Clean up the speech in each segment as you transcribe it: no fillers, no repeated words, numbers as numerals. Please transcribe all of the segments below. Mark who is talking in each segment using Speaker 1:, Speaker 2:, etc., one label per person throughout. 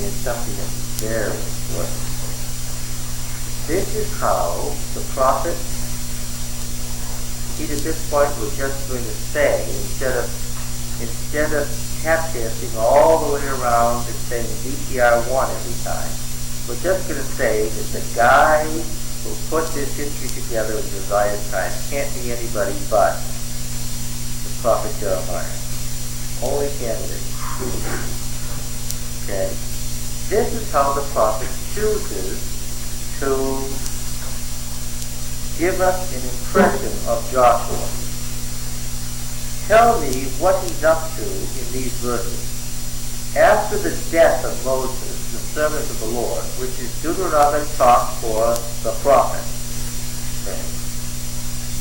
Speaker 1: saying something that's very important. This is how the prophet, he at this point was just going to say, instead of casting all the way around and saying VTR1 every time, we're just going to say that the guy who put this history together in Josiah's time can't be anybody but the prophet Jeremiah. Only candidate. Okay? This is how the prophet chooses to give us an impression of Joshua. Tell me what he's up to in these verses. After the death of Moses, the servant of the Lord, which is Deuteronomic talk for the prophet. Okay?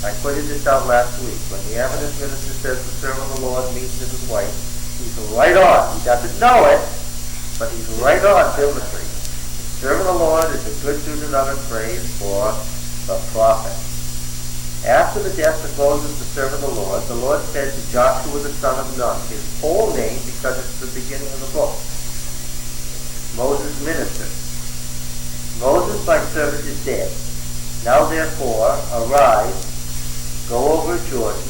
Speaker 1: I pointed this out last week. When the evidence minister says the servant of the Lord means his wife, he's right on. He doesn't know it, but he's right on biblically. The servant of the Lord is a good Deuteronomic phrase for the prophet. After the death of Moses, the servant of the Lord said to Joshua the son of Nun, his whole name because it's the beginning of the book. Moses ministered. Moses, my servant, is dead. Now therefore, arise, go over Jordan,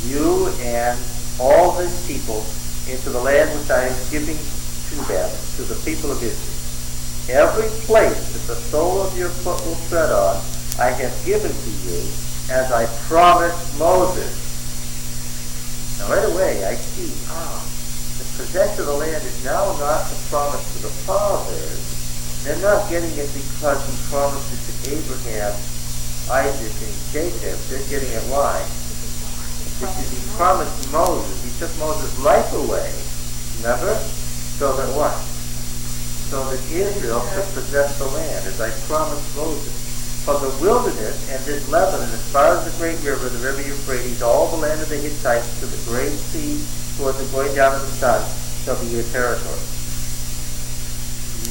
Speaker 1: you and all his people, into the land which I am giving to them, to the people of Israel. Every place that the sole of your foot will tread on, I have given to you, as I promised Moses. Now right away I see, the possession of the land is now not the promise to the fathers. They're not getting it because he promised it to Abraham, Isaac, and Jacob. They're getting it why? Because he promised Moses. He took Moses' life away. Remember? So that what? So that Israel could possess the land, as I promised Moses. From the wilderness and this Lebanon, as far as the great river, the river Euphrates, all the land of the Hittites, to the great sea, toward the going down of the sun, shall be your territory.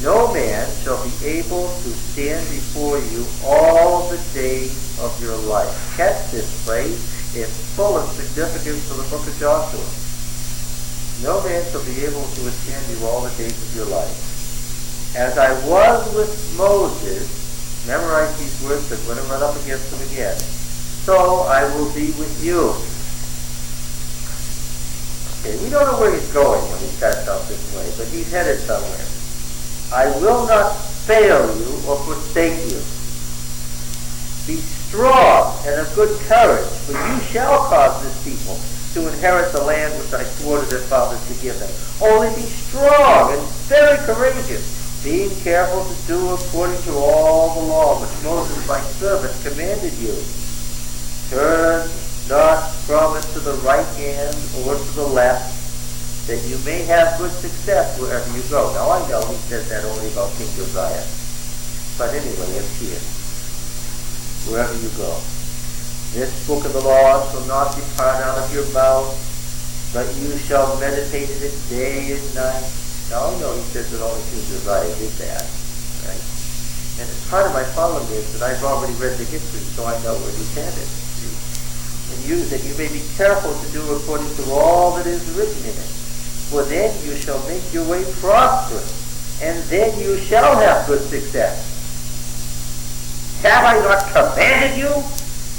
Speaker 1: No man shall be able to stand before you all the days of your life. Catch this phrase. It's full of significance for the book of Joshua. No man shall be able to withstand you all the days of your life. As I was with Moses, memorize these words, they're going to run up against them again. So I will be with you. Okay, we don't know where he's going when he starts out this way, but he's headed somewhere. I will not fail you or forsake you. Be strong and of good courage, for you shall cause this people to inherit the land which I swore to their fathers to give them. Only be strong and very courageous, being careful to do according to all the law which Moses my servant commanded you. Turn not from it to the right hand or to the left, that you may have good success wherever you go. Now I know he says that only about King Josiah, but anyway, it's here. Wherever you go. This book of the law shall not depart out of your mouth, but you shall meditate in it day and night. Now I know he says that only King Josiah did that, right? And part of my problem is that I've already read the history, so I know where he's headed. And that you may be careful to do according to all that is written in it. For then you shall make your way prosperous, and then you shall have good success. Have I not commanded you?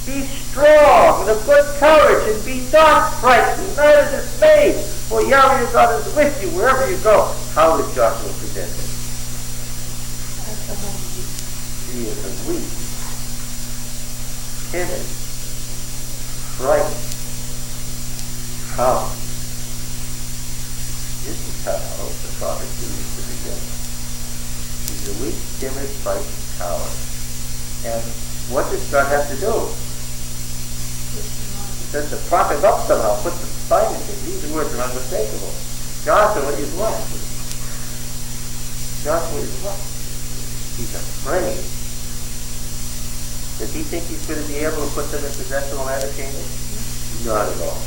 Speaker 1: Be strong and of good courage, and be not frightened, neither dismayed, for Yahweh your God is with you wherever you go. How is Joshua presented? He is a weak, timid, frightened, coward. This is how the prophet used to begin. He's a weak, timid, frightened coward. And what does God have to do? He says the prophet up somehow, put the sign in it. These words are unmistakable. Joshua is what? Joshua is what? He's afraid. Does he think he's going to be able to put them in possession of the land of Canaan? Not at all.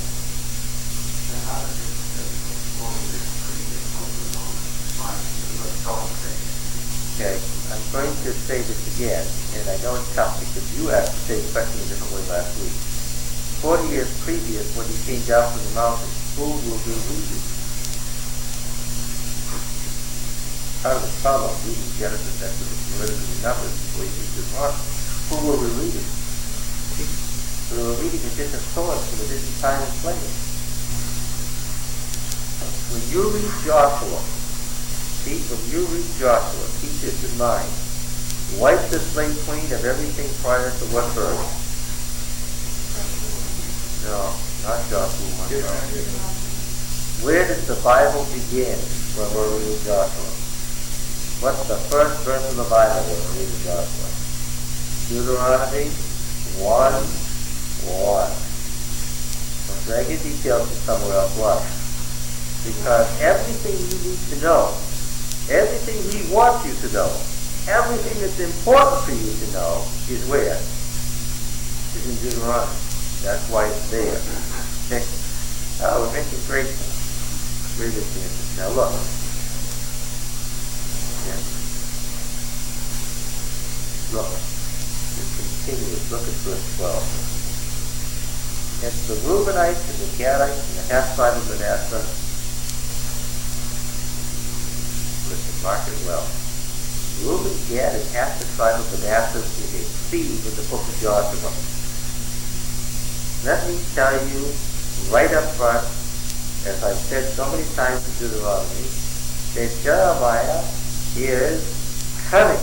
Speaker 1: Okay, I'm going to say this again, and I know it's tough because you asked the same question a different way last week. 40 years previous, when he came down from the mountain, who will be leading? part of the problem of reading Genesis, Exodus, Leviticus, and Numbers before you read Deuteronomy. Who were we reading? We were reading a different source from a different time and place. When you read Joshua, keep this in mind. Wipe the slate clean of everything prior to what verse? No, not Joshua. Where does the Bible begin when we're reading Joshua? What's the first verse of the Bible when we're reading Joshua? Deuteronomy 1:1. Don't drag your details to somewhere else. Why? Because everything you need to know, everything he wants you to know, everything that's important for you to know is where? Is in Deuteronomy. That's why it's there. Okay. Oh, we're making great advances. Now look. Yeah. Look. Just continue. Look at verse 12. And the Reubenites and the Gadites and the half tribe of Manasseh. Listen, mark it well. Reuben, Gad, and half the tribe of Manasseh is a theme in the book of Joshua. Let me tell you right up front, as I've said so many times in Deuteronomy, that Jeremiah is cunning.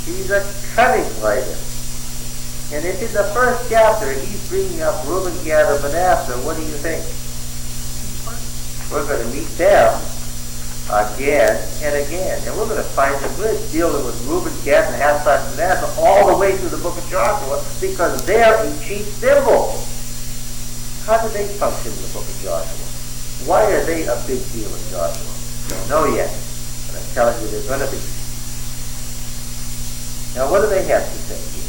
Speaker 1: He's a cunning writer. And if in the first chapter he's bringing up Reuben, Gad, and Manasseh, what do you think? We're going to meet them again and again. And we're going to find that we're dealing with Reuben, Gad, and half tribe of Manasseh all the way through the book of Joshua because they're a chief symbol. How do they function in the book of Joshua? Why are they a big deal in Joshua? Don't know yet. But I'm telling you they're going to be. Now what do they have to say here?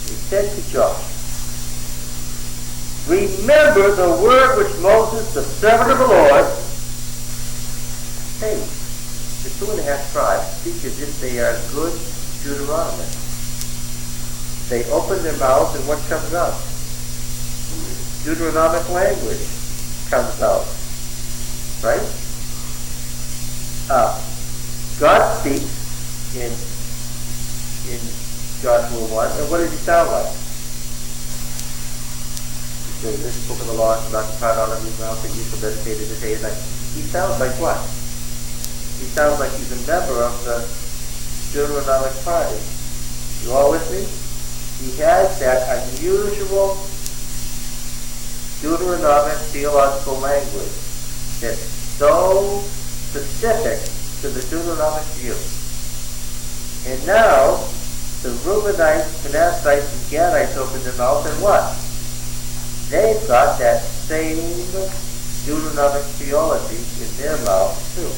Speaker 1: They said to Joshua, remember the word which Moses, the servant of the Lord, hey, the 2.5 tribes speak as if they are good Deuteronomists. They open their mouths and what comes out? Deuteronomic language comes out. Right? God speaks in Joshua 1, and what does he sound like? He says, this book of the law is not depart out of your mouth, and you shall meditate in the day and night. He sounds like what? He sounds like he's a member of the Deuteronomic party. You all with me? He has that unusual Deuteronomic theological language that's so specific to the Deuteronomic view. And now, the Reubenites, Manassites, and Gadites open their mouth and what? They've got that same Deuteronomic theology in their mouth too.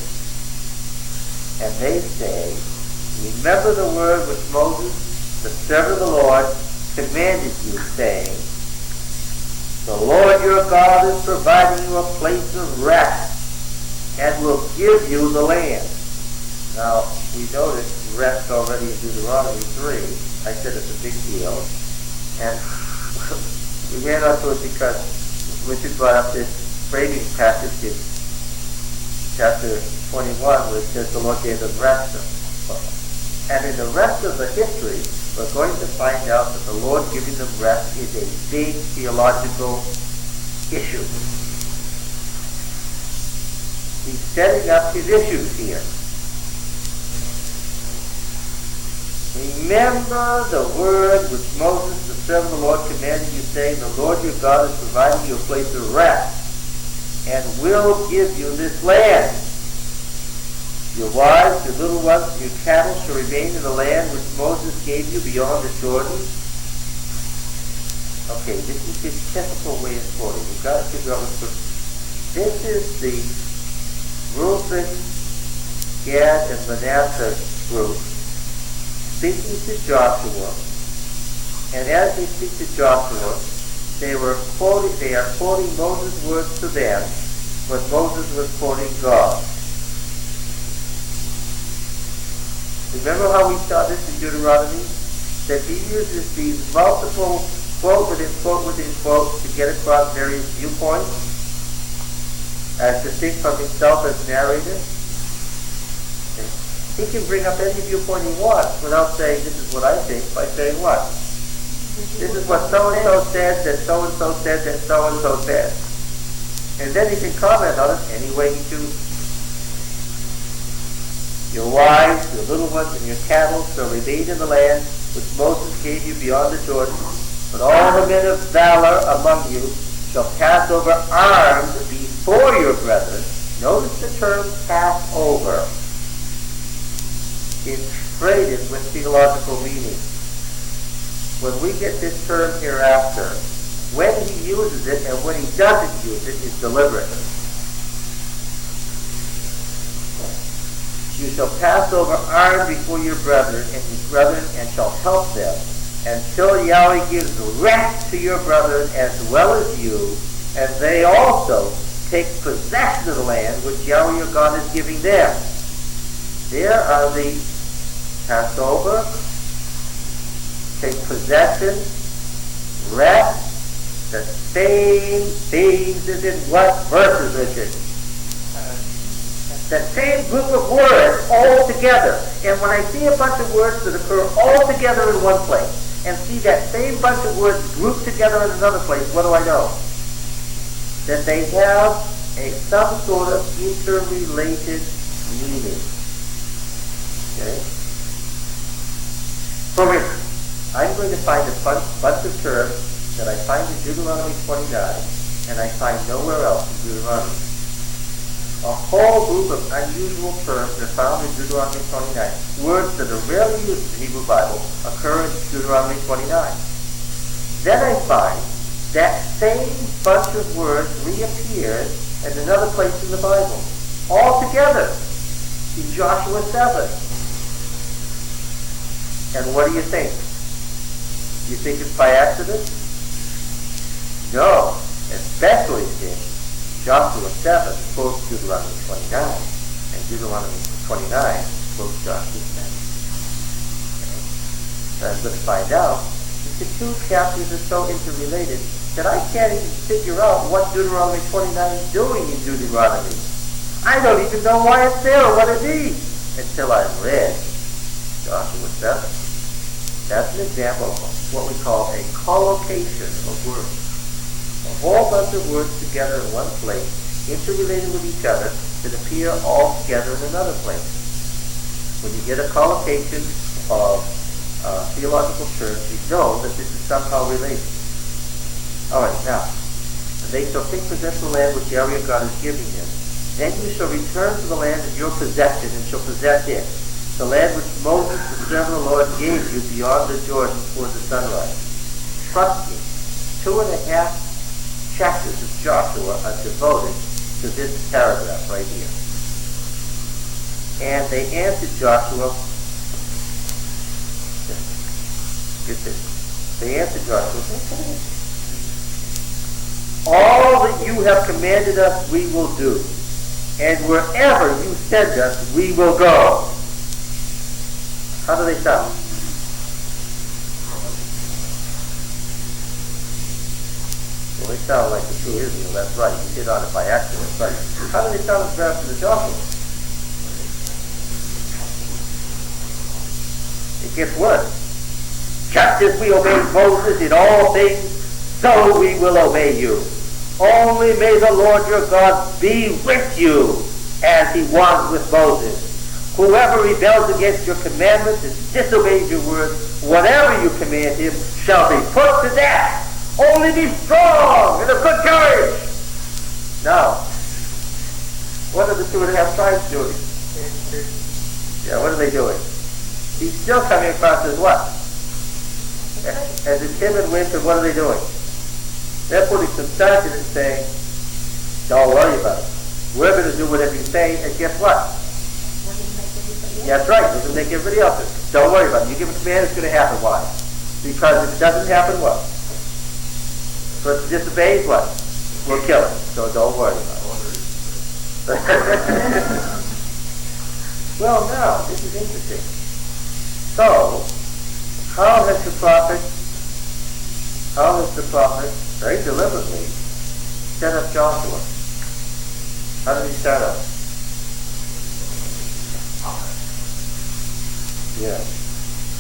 Speaker 1: And they say, remember the word which Moses, the servant of the Lord, commanded you, saying, the Lord your God is providing you a place of rest and will give you the land. Now, we noticed rest already in Deuteronomy 3. I said it's a big deal. And we ran onto it because Richard brought up this framing passage in chapter 21 where it says the Lord gave them rest. And in the rest of the history, we're going to find out that the Lord giving them rest is a big theological issue. He's setting up his issues here. Remember the word which Moses, the servant of the Lord, commanded you, saying, the Lord your God is providing you a place of rest, and will give you this land. Your wives, your little ones, and your cattle shall remain in the land which Moses gave you beyond the Jordan. Okay, this is his typical way of quoting. You've got to figure out what's good. This is the Reuben, Gad, and Manasseh group speaking to Joshua. And as they speak to Joshua, they are quoting Moses' words to them when Moses was quoting God. Remember how we saw this in Deuteronomy? That he uses these multiple quote within quote within quote to get across various viewpoints. as distinct from himself as narrated. He can bring up any viewpoint he wants without saying, this is what I think, by saying what? This is what so-and-so said, that so-and-so said, that so-and-so said. And then he can comment on it any way he chooses. Your wives, your little ones, and your cattle shall remain in the land which Moses gave you beyond the Jordan. But all the men of valor among you shall pass over armed before your brethren. Notice the term pass over. It's freighted with theological meaning. When we get this term hereafter, when he uses it and when he doesn't use it is deliberate. You shall pass over armed before your brethren and shall help them until Yahweh gives rest to your brethren as well as you, and they also take possession of the land which Yahweh your God is giving them. There are the Passover, take possession, rest, the same themes as in what verses, Richard? The same group of words all together. And when I see a bunch of words that occur all together in one place, and see that same bunch of words grouped together in another place, what do I know? That they have some sort of interrelated meaning. Okay? For instance, I'm going to find a bunch of terms that I find in Deuteronomy 29, and I find nowhere else in Deuteronomy. A whole group of unusual terms are found in Deuteronomy 29. Words that are rarely used in the Hebrew Bible occur in Deuteronomy 29. Then I find that same bunch of words reappears in another place in the Bible, all together, in Joshua 7. And what do you think? Do you think it's by accident? No, especially since Joshua 7 quotes Deuteronomy 29, and Deuteronomy 29 quotes Joshua 7. Okay. So I'm going to find out that the two chapters are so interrelated that I can't even figure out what Deuteronomy 29 is doing in Deuteronomy. I don't even know why it's there or what it means until I've read Joshua 7. That's an example of what we call a collocation of words. A whole bunch of words together in one place, interrelated with each other, that appear all together in another place. When you get a collocation of theological terms, you know that this is somehow related. All right, now, and they shall take possession of the land which Yahweh God is giving them. Then you shall return to the land of your possession and shall possess it, the land which Moses, the servant of the Lord, gave you beyond the Jordan toward the sunrise. Trust me, 2.5 chapters of Joshua are devoted to this paragraph right here. And they answered Joshua, get this, they answered Joshua, all that you have commanded us we will do, and wherever you send us we will go. How do they sound? Well, they sound like the true Israel, that's right. You hit on it by accident, but how do they sound in comparison to Joshua? It gets worse. Just as we obeyed Moses in all things, so we will obey you. Only may the Lord your God be with you, as he was with Moses. Whoever rebels against your commandments and disobeys your words, whatever you command him shall be put to death. Only be strong and of good courage. Now, what are the 2.5 tribes doing? Yeah, what are they doing? He's still coming across as what? As a timid wimp, and what are they doing? They're putting some sense in it and saying, don't worry about it. We're going to do whatever you say, and guess what? Yeah, that's right. We're going to make everybody else do it. Don't worry about it. You give a command, it's going to happen. Why? Because if it doesn't happen, what? The person disobeys, what? We'll kill it. So don't worry about it. Well, now, this is interesting. So, how has the prophet, very deliberately, set up Joshua? How did he start out? Yeah.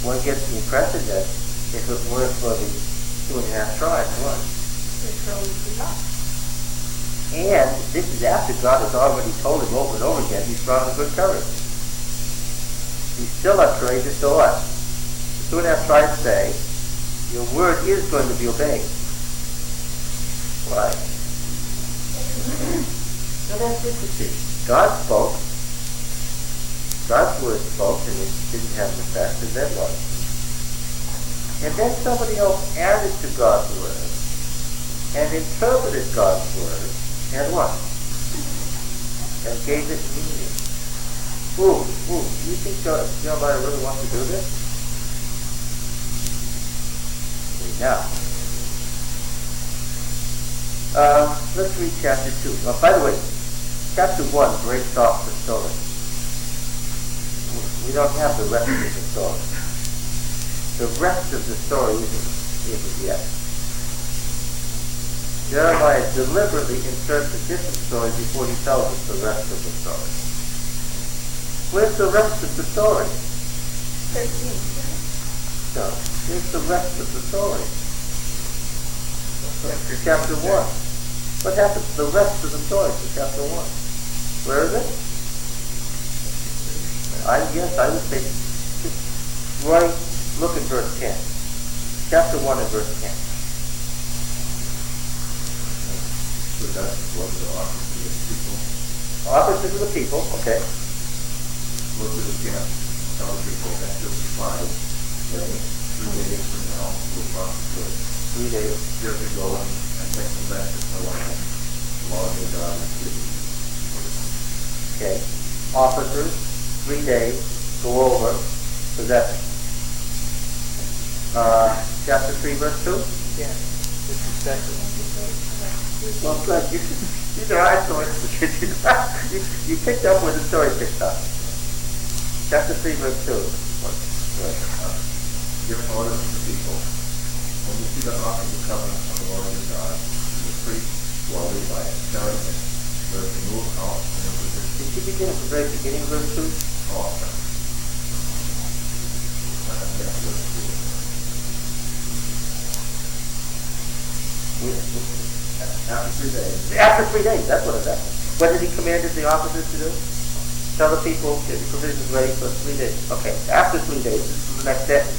Speaker 1: One gets the impression that if it weren't for the 2.5 tribes, what? And this is after God has already told him over and over again he's brought him good courage. He's still not courageous to what? The 2.5 tribes say, your word is going to be obeyed. Why?
Speaker 2: So that's interesting.
Speaker 1: God spoke. God's word spoke, and it didn't have an effect, and then what? And then somebody else added to God's word, and interpreted God's word, and what? And gave it meaning. Do you think Jeremiah really wants to do this? Now, let's read chapter 2. By the way, chapter 1 breaks off the story. We don't have the rest of the story. The rest of the story isn't yet. Jeremiah deliberately inserts a different story before he tells us the rest of the story. Where's the rest of the story?
Speaker 2: 13.
Speaker 1: No, here's the rest of the story. Chapter 1. What happens to the rest of the story in chapter 1? Where is it? I would say, right, look at verse 10. Chapter 1 and verse 10.
Speaker 3: So that's what the office of the people.
Speaker 1: Officers of the people, okay.
Speaker 3: Look at it again. Tell the people that this is fine. Okay? 3 days from now, we'll cross the good.
Speaker 1: 3 days.
Speaker 3: Here to go and take the back to the land. The Lord your God is with you.
Speaker 1: Okay. Officers, 3 days, go over, possession. Chapter 3, verse 2?
Speaker 2: Yeah. This is second.
Speaker 1: Well, good. These are our stories. You picked up where the story picked up. Chapter 3, verse 2.
Speaker 3: Give orders to the people. When you see the ark of the covenant of the Lord your God, and the priests who are Levites carrying it, let it move out from your position.
Speaker 1: Did you begin at the very beginning of verse 2?
Speaker 3: Oh, okay. After 3 days.
Speaker 1: After 3 days, that's what it said. What did he command the officers to do? Tell the people, get the provisions ready for 3 days. Okay, after 3 days, this is the next sentence.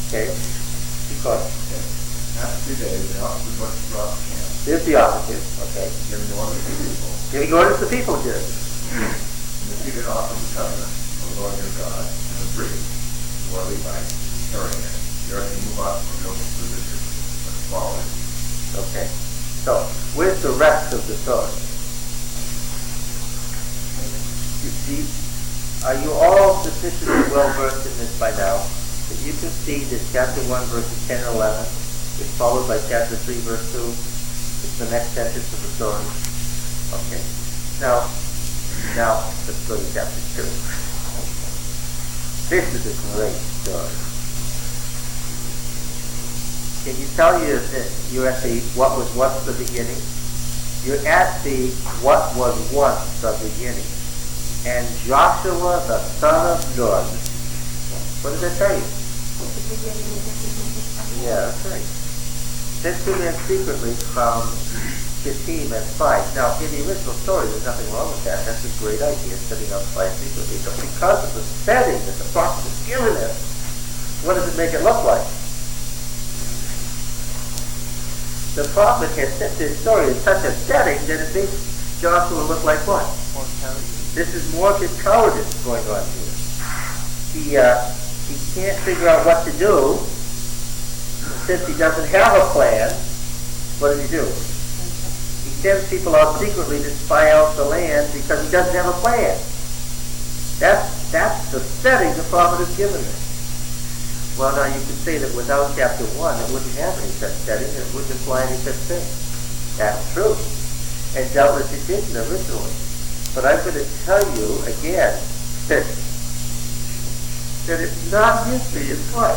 Speaker 1: Okay, because
Speaker 3: after 3 days, the officers went throughout the camp.
Speaker 1: There's the officers, okay.
Speaker 3: Giving orders to the people.
Speaker 1: Giving orders to the people, did.
Speaker 3: And the seated ark of the covenant of the Lord your God, and the priests who are Levites carrying it. You are to move out from your position and follow it.
Speaker 1: Okay. So, where's the rest of the story? You see, are you all sufficiently well versed in this by now that you can see that chapter 1 verses 10 and 11 is followed by chapter 3 verse 2? It's the next sentence of the story. Okay. Now let's go to chapter 2. This is a great story. Can you tell you're at the what was once the beginning? You're at the what was once the beginning. And Joshua the son of Nun, what does that tell you? Yeah, that's right. Sent 2 men secretly from Shittim and spies. Now, in the original story, there's nothing wrong with that. That's a great idea, setting up spies secretly. But because of the setting that the prophet has given us, what does it make it look like? The prophet has set this story in such a setting that it makes Joshua look like what? This is more of his cowardice going on here. He can't figure out what to do. Since he doesn't have a plan, what does he do? He sends people out secretly to spy out the land because he doesn't have a plan. That's the setting the prophet has given us. Well, now you could say that without chapter 1, it wouldn't have any such setting, and it wouldn't imply any such thing. That's true. And doubtless it didn't originally. But I'm going to tell you again that it's not history, it's what?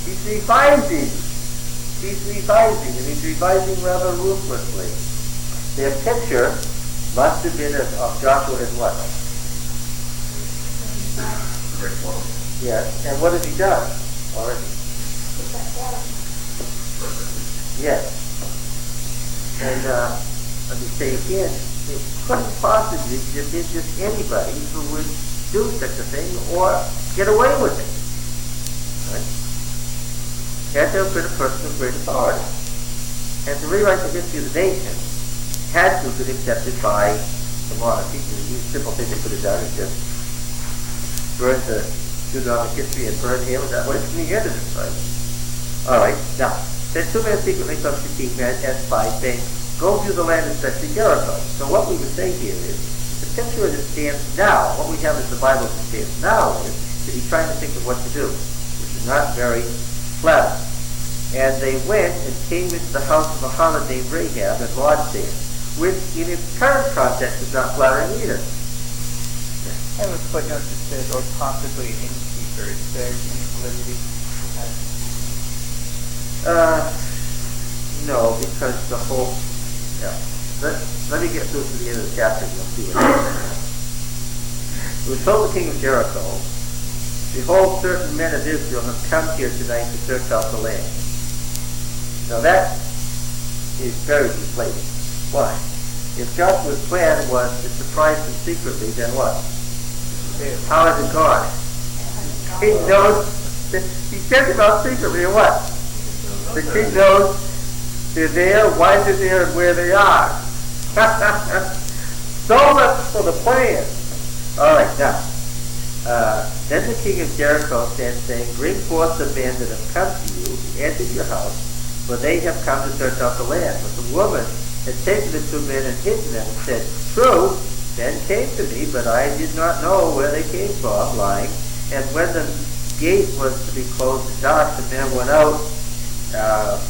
Speaker 1: He's revising. And he's revising rather ruthlessly. Their picture must have been of Joshua as what?
Speaker 3: Great one.
Speaker 1: Yes. And what has he done already? Yes. And let me say again, it couldn't possibly have been just anybody who would do such a thing or get away with it. Right? Had to have been a person of great authority. And to rewrite the history of the nation had to have been accepted by the monarchy. The simple thing they could have done is just burn the Deuteronomic history and burn him, and that would have been the end of it, right? All right, now, then 2 men secretly come to King and spies, saying, go view the land, especially Jericho. So what we would say here is, the picture as it stands now, what we have as the Bible as it stands now is that he's trying to think of what to do, which is not very flattering. And they went and came into the house of a harlot named Rahab and lodged there, which in its current context is not flattering either.
Speaker 2: I have a footnote that says, or possibly an innkeeper. Is there any validity to that?
Speaker 1: No, because the whole... Yeah. Let me get through to the end of the chapter and you'll see what it is. It was told the king of Jericho, behold, certain men of Israel have come here tonight to search out the land. Now that is very deflating. Why? If Joshua's plan was to surprise them secretly, then what? How has it gone? He knows, he sent them out secretly, or what? The king knows they're there, why they're there, and where they are. So much for the plan. All right, now. Then the king of Jericho said, saying, bring forth the men that have come to you, who entered your house, for they have come to search out the land. But the woman had taken the 2 men and hidden them, and said, true, men came to me, but I did not know where they came from, lying. And when the gate was to be closed and dark, the men went out,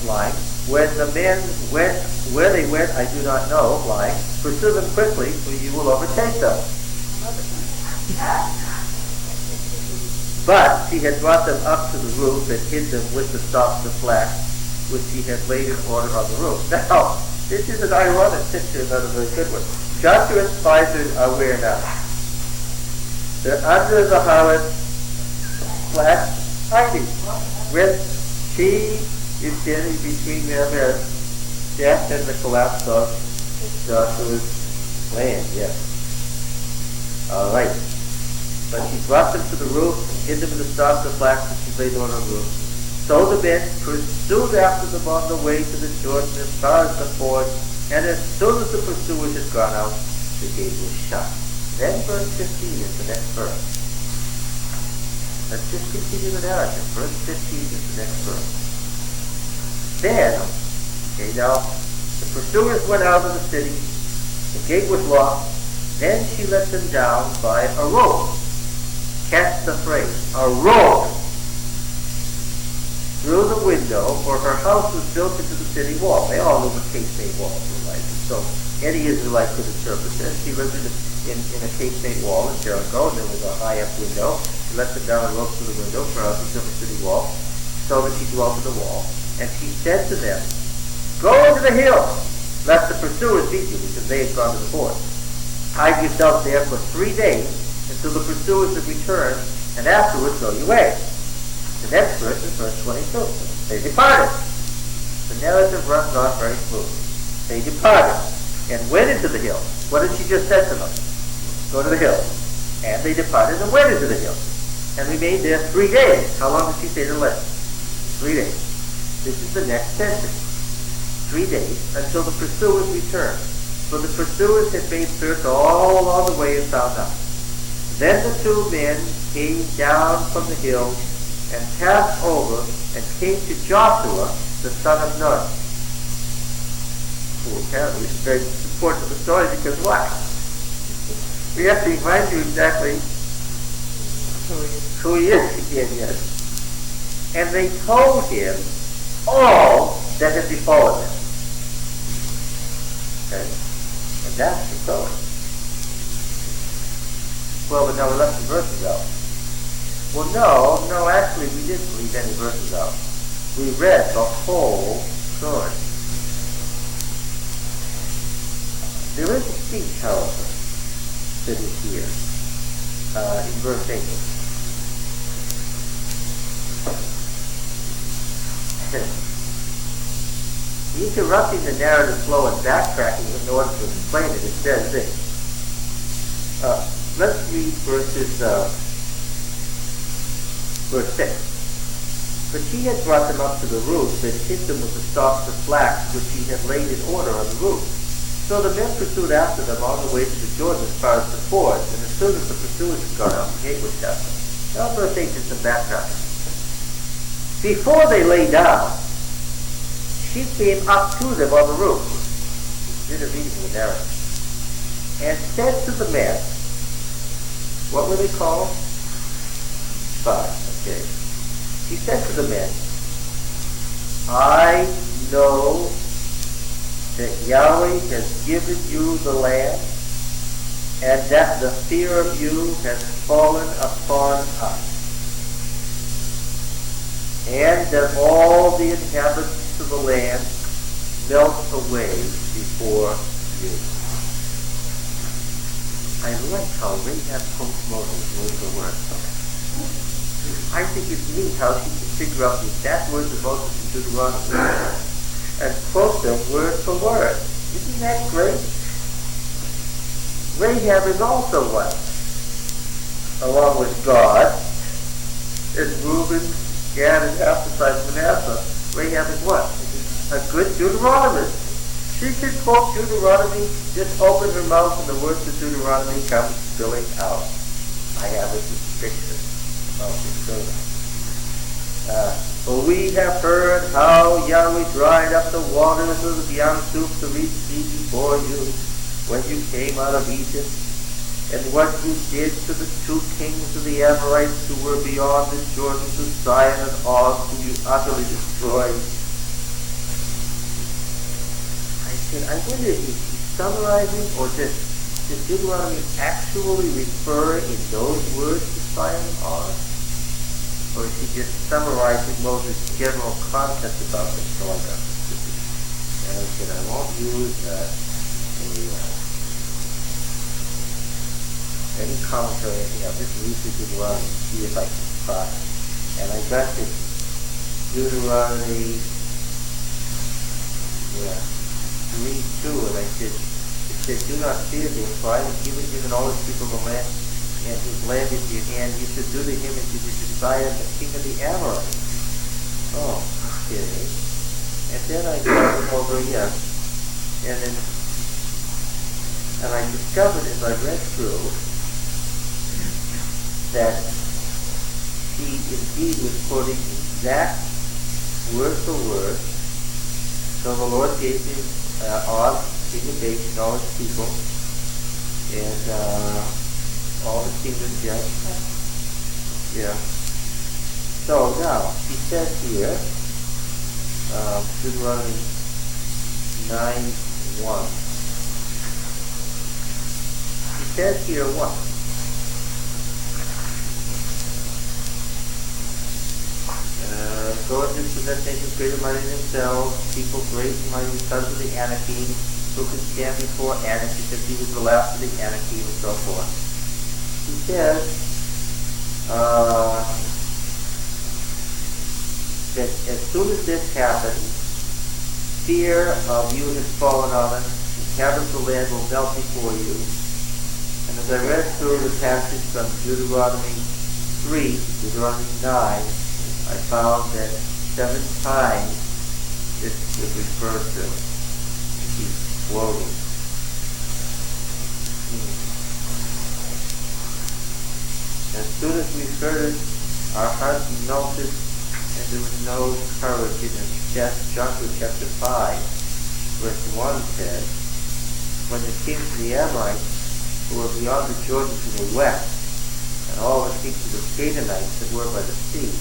Speaker 1: lying. When the men went, where they went, I do not know, lying. Pursue them quickly, for you will overtake them. But she had brought them up to the roof and hid them with the stalks of flax, which she had laid in order on the roof. Now, this is an ironic picture, not a very good one. Joshua's spies are where now? They're under the harlot flax hiding, with she is standing between them as death and the collapse of Joshua's land. Yes. All right. But she brought them to the roof, hid them in the stalks of flax which she laid on the roof. So the men pursued after them on the way to the Jordan as far as the ford, and as soon as the pursuers had gone out, the gate was shut. Then verse 15 is the next verse. Let's just continue the narrative. Verse 15 is the next verse. Then, okay, now, the pursuers went out of the city, the gate was locked, then she let them down by a rope. Catch the phrase, a rope, through the window, for her house was built into the city wall. They all knew what casemate walls were like, so any Israelite could interpret this. She lived in a casemate wall in Jericho, and there was a high-up window. She let them down a rope through the window for her house was built in the city wall, so that she dwelt in the wall. And she said to them, go into the hills, lest the pursuers beat you, because they had gone to the fort. Hide yourselves there for 3 days, until the pursuers have returned, and afterwards go your way. The next verse is verse 22. They departed. The narrative runs off very smoothly. They departed and went into the hills. What did she just say to them? Go to the hills. And they departed and went into the hills. And remained there 3 days. How long did she say to live? 3 days. This is the next sentence. 3 days until the pursuers returned. For the pursuers had made search all along the way and found nothing. Then the 2 men came down from the hill and passed over and came to Joshua, the son of Nun. Who apparently is very important to the story because what? We have to remind you exactly who he is again, yes. And they told him all that had befallen them. Okay? And that's the story. Well, but now we left the verses out. Well, no, actually we didn't leave any verses out. We read the whole story. There is a speech, however, that is here in verse 8. Interrupting the narrative flow and backtracking in order to explain it, it says this. Let's read verse 6. But she had brought them up to the roof and hit them with the stalks of flax which she had laid in order on the roof. So the men pursued after them on the way to the Jordan as far as the ford, and as soon as the pursuers had gone out, the gate was shut. Now verse 8 is some backtracking. Before they lay down, she came up to them on the roof, intervening in the narrative, and said to the men, what were they called? Spies, okay. She said to the men, I know that Yahweh has given you the land, and that the fear of you has fallen upon us, and that all the inhabitants of the land melt away before you. I like how Rahab quotes Moses word for word. I think it's neat how she can figure out the exact words of Moses in Deuteronomy and quote them word for word. Isn't that great? Rahab is also what? Along with God, as Reuben, Gad, and half the tribe of Manasseh, Rahab is what? A good Deuteronomist. She can quote Deuteronomy, just open her mouth and the words of Deuteronomy come spilling out. I have a suspicion about this sermon. For we have heard how Yahweh dried up the waters of the Yam-suf, the Red Sea, before you, when you came out of Egypt, and what you did to the two kings of the Amorites who were beyond the Jordan, to Sihon and Og, whom you utterly destroyed. I wonder if he's summarizing, or does Deuteronomy actually refer in those words to Sihon and Og? Or is he just summarizing Moses' general concept about this? So I got this. And I said, I won't use any commentary. Just read through Deuteronomy and see if I can spot it. And I got this Deuteronomy 3:2, and I said, it said, do not fear him, for I have given you and all the people of the land, and his land is your hand. You should do to him as you did to Sihon, the king of the Amorites. Oh, okay. And then I got over, and I discovered as I read through that she indeed was quoting exact word for word. So the Lord gave him Og, king of Bashan, all his people, and all the kingdom judged. Yeah. So now, he says here, Deuteronomy 9:1. He says here what? Go into possess nations greater mighty than themselves, people great and mighty because of the Anakim, who can stand before Anak, because he was the last of the Anakim, and so forth. He says that as soon as this happens, fear of you has fallen on us, the inhabitants of the land will melt before you. And as I read through the passage from Deuteronomy 3, Deuteronomy 9, I found that 7 times this is referred to. He's quoting. As soon as we heard it, our hearts melted, and there was no courage in us. Joshua chapter 5, verse 1 says, when the kings of the Amorites, who were beyond the Jordan to the west, and all the kings of the Canaanites that were by the sea,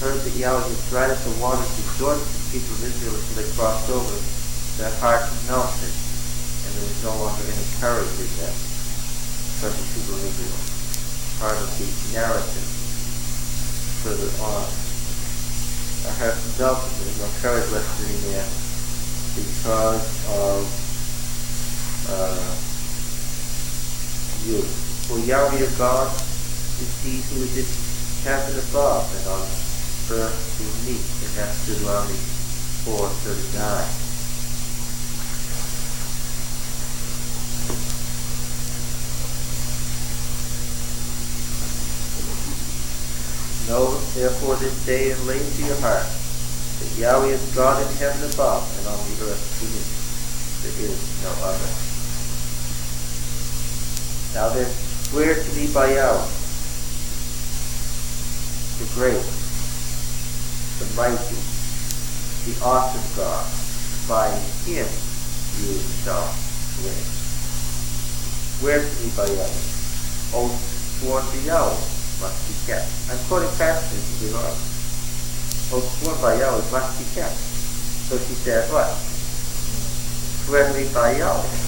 Speaker 1: heard that Yahweh had dried up the waters of Jordan for the people of Israel until they crossed over, their hearts melted, and there was no longer any courage in them for the people of Israel. Part of the narrative further on. Our hearts melted, there was no courage left sitting there because of you. For Yahweh your God is he who is in heaven above and on earth beneath. And that's Deuteronomy 4:39. Know therefore this day and lay to your heart that Yahweh is God in heaven above and on the earth beneath. There is no other. Now then, swear to me by Yahweh, the great, the mighty, the awesome God. By him you shall live. Swear to me by Yahweh. Oath sworn to Yahweh must be kept. I'm quoting passages in Deuteronomy. Oath sworn by Yahweh must be kept. So she said, what? Swear to me by Yahweh.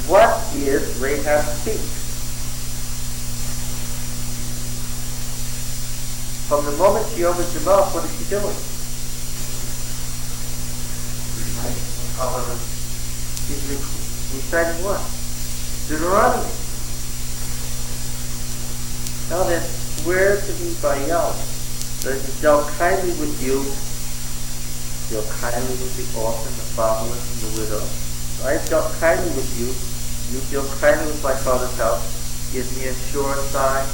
Speaker 1: What is Rahab's speech? From the moment she opens her mouth, what is she doing? She's reciting what? Deuteronomy. Now then, swear to me by Yahweh that I dealt kindly with you, deal kindly with the orphan, the fatherless, and the widow. I have dealt kindly with you, you deal kindly with my father's house. Give me a sure sign.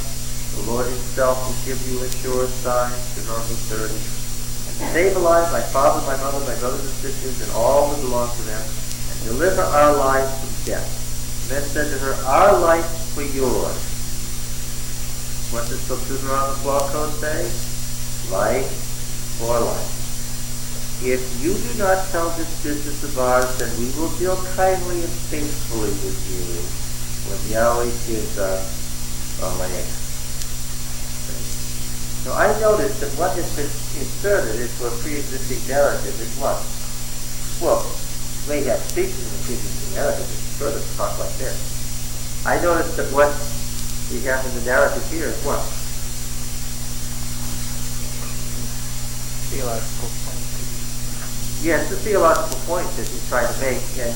Speaker 1: The Lord himself will give you a sure sign. Deuteronomy 30. And save alive my father, my mother, my brothers and sisters, and all that belong to them, and deliver our lives from death. And then said to her, our life for yours. What does the Deuteronomic law code say? Life for life. If you do not tell this business of ours, then we will deal kindly and faithfully with you when Yahweh gives us a land. So I noticed that what has been inserted into a pre-existing narrative is what? Well, Rahab speaks in the pre-existing narrative. It's further talk like this. I noticed that what we have in the narrative here is what?
Speaker 2: Theological point.
Speaker 1: Yes, the theological point that he's trying to make, and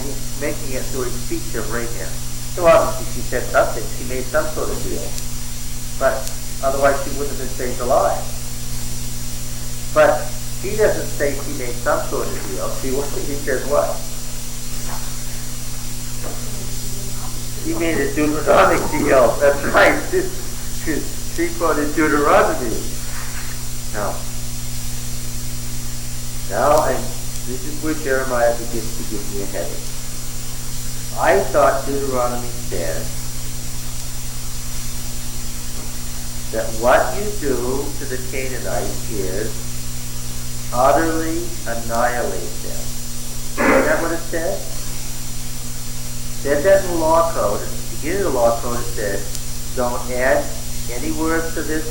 Speaker 1: he's making it through a speech of Rahab. So obviously she said something. She made some sort of deal. But otherwise she wouldn't have been saved alive. But he doesn't say she made some sort of deal. He says what? He made a Deuteronomic deal. That's right. She quoted Deuteronomy. Now, this is where Jeremiah begins to give me a headache. I thought Deuteronomy said that what you do to the Canaanites is utterly annihilate them. Isn't that what it said? It said that in the law code. At the beginning of the law code it said, don't add any words to this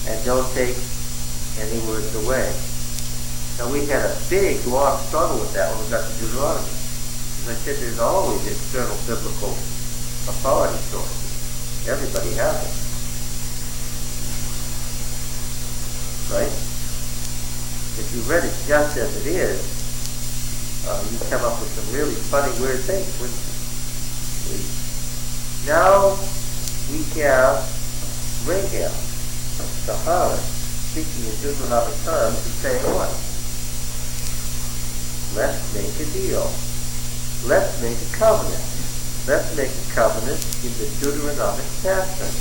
Speaker 1: and don't take any words away. Now we had a big, long struggle with that when we got to Deuteronomy. As I said, there's always external biblical authority sources. Everybody has it. Right? If you read it just as it is, you come up with some really funny, weird things, wouldn't you? Now we have Rahab, the harlot, speaking in Deuteronomic terms and saying what? Let's make a deal. Let's make a covenant. Let's make a covenant in the Deuteronomic Testament.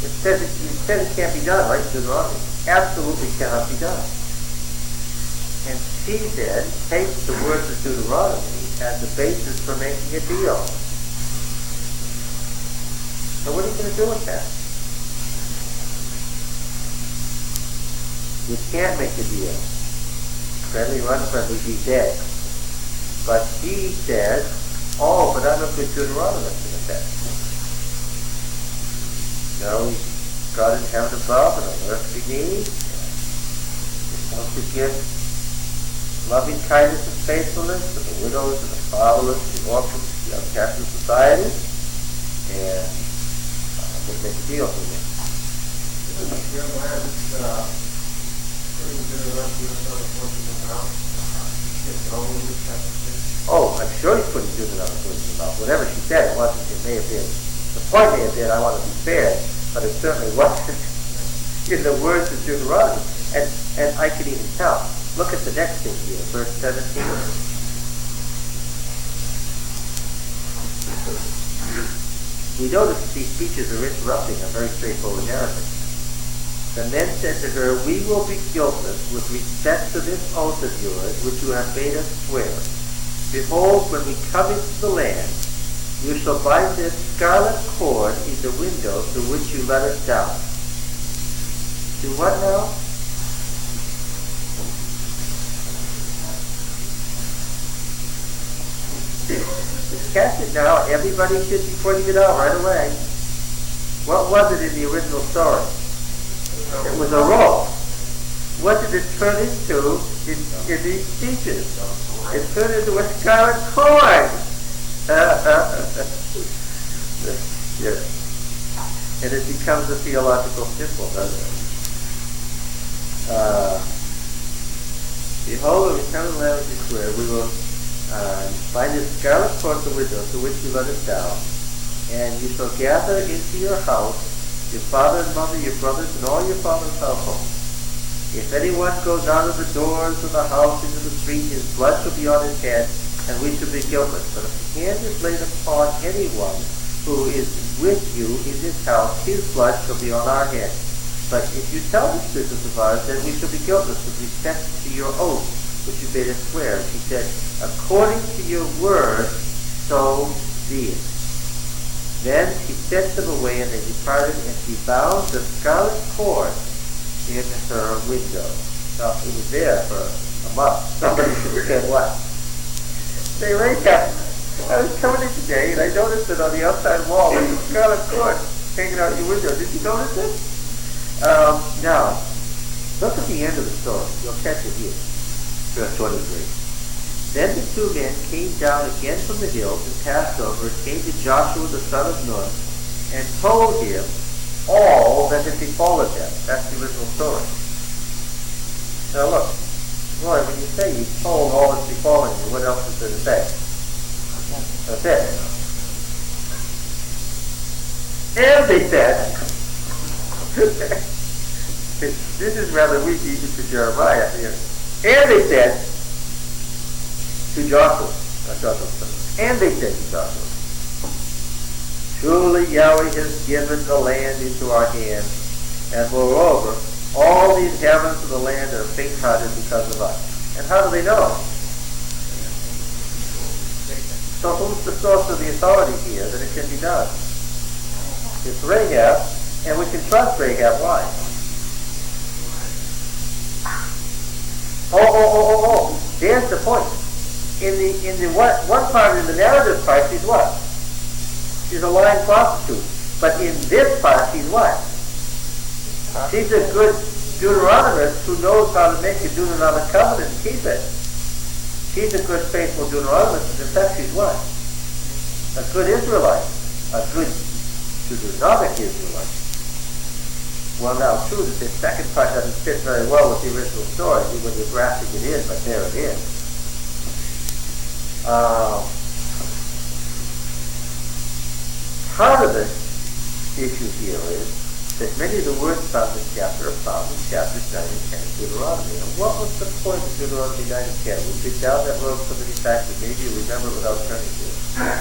Speaker 1: It says it can't be done, right? Deuteronomy absolutely cannot be done. And she then takes the words of Deuteronomy as the basis for making a deal. So what are you going to do with that? You can't make a deal. Friendly, unfriendly, be dead. But she says, oh, but I'm a good Deuteronomist in effect. No, God in heaven above and on earth beneath. You're supposed to give loving kindness and faithfulness to the widows and the fatherless, the orphans, the outcasts of society. And I'm going to make a deal for you. Oh, I'm sure he's putting Deuteronomy words in her mouth. Whatever she said, it wasn't. It may have been. The point may have been, I want to be fair, but it certainly wasn't in the words of Deuteronomy. And I can even tell. Look at the next thing here, verse 17. We notice these speeches are interrupting a very straightforward narrative. The men said to her, we will be guiltless with respect to this oath of yours, which you have made us swear. Behold, when we come into the land, you shall bind this scarlet cord in the window through which you let us down. Do what now? Just catch it now. Everybody should be pointing it out right away. What was it in the original story? It was a rope. What did it turn into in these speeches? It turned into a scarlet cord. Yes. And it becomes a theological symbol, doesn't it? Behold, when we come to the land which you swear, we will bind this scarlet cord to the window through which you let us down, and you shall gather into your house your father and mother, your brothers, and all your father's household. If anyone goes out of the doors of the house into the street, his blood shall be on his head, and we shall be guiltless. But if the hand is laid upon anyone who is with you in this house, his blood shall be on our head. But if you tell this business of ours, then we shall be guiltless with respect to your oath, which you made us swear. And she said, according to your word, so be it. Then she sent them away, and they departed, and she bound the scarlet cord in her window. Now, it was there for a month. Somebody should have said what? Say, Rahab, I was coming in today, and I noticed that on the outside wall there's a scarlet cord hanging out your window. Did you notice it? Now, look at the end of the story. You'll catch it here. Verse 23. Then the two men came down again from the hills and passed over and came to Joshua the son of Nun and told him all that had befallen them. That's the original story. Now look, Roy, when you say you told all that's befallen you, what else is there to say? That's it. And they said, this is rather weak even to Jeremiah here. And they said to Joshua, and they said to Joshua, truly Yahweh has given the land into our hand, and moreover, all the inhabitants of the land are faint-hearted because of us. And how do they know? So who's the source of the authority here that it can be done? It's Rahab, and we can trust Rahab. Why? Oh, there's the point. In the one part, in the narrative part, she's what? She's a lying prostitute. But in this part, she's what? She's a good Deuteronomist who knows how to make a Deuteronomic covenant and keep it. She's a good, faithful Deuteronomist, and in fact, she's what? A good Israelite. A good Deuteronomic Israelite. Well, now, true that this second part doesn't fit very well with the original story, when you're grafting it in, but there it is. Part of the issue here is that many of the words found in this chapter are found in chapters 9 and 10 of Deuteronomy. And what was the point of Deuteronomy 9 and 10? We've been down that road so many times that maybe you remember without turning to it.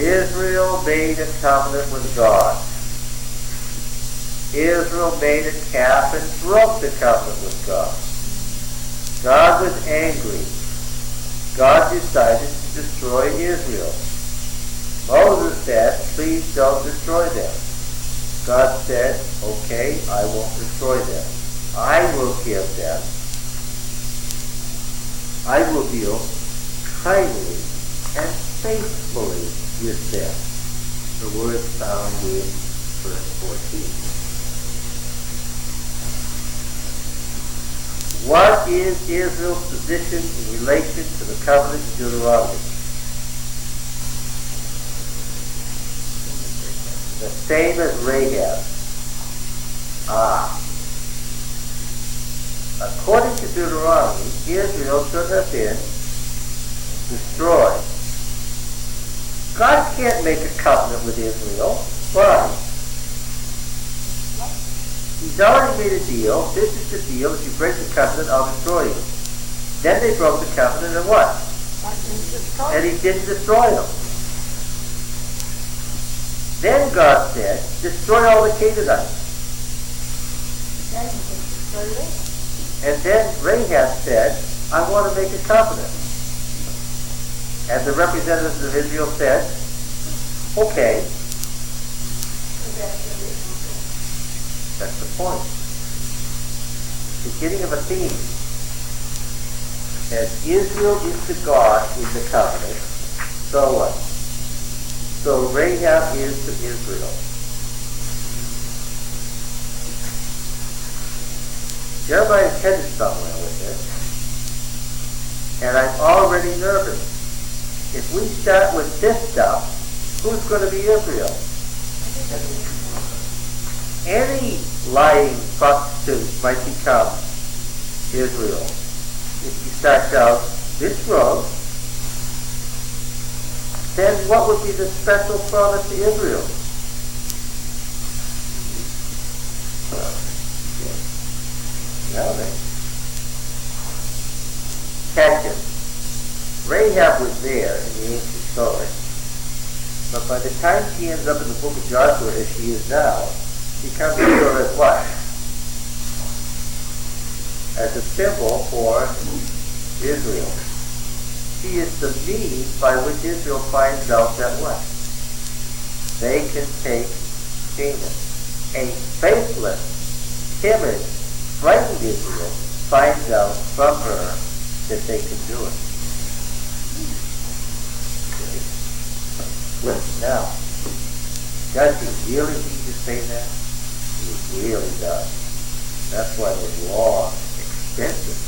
Speaker 1: Israel made a covenant with God. Israel made a calf and broke the covenant with God. God was angry. God decided to destroy Israel. Moses said, please don't destroy them. God said, okay, I won't destroy them. I will give them. I will deal kindly and faithfully with them. The word found in verse 14. What is Israel's position in relation to the covenant of Deuteronomy? The same as Rahab. according to Deuteronomy, Israel should have been destroyed. God can't make a covenant with Israel. Why? He's already made a deal. This is the deal. If you break the covenant, I'll destroy you. Then they broke the covenant and what? And he didn't destroy them. Then God said, destroy all the Canaanites. And then Rahab said, I want to make a covenant. And the representatives of Israel said, okay. That's the point. Beginning of a theme. As Israel is to God in the covenant, so what? So Rahab is to Israel. Jeremiah's headed somewhere with this, and I'm already nervous. If we start with this stuff, who's going to be Israel? Any lying prostitute might become Israel. If you start down this road, then what would be the special promise to Israel? Now then, catch it. Rahab was there in the ancient story, but by the time she ends up in the book of Joshua as she is now, she comes here as what? As a symbol for Israel. She is the means by which Israel finds out that what? They can take Canaan. A faithless, timid, frightened Israel finds out from her that they can do it. Listen now, does he really need to say that? He really does. That's why those long, expensive,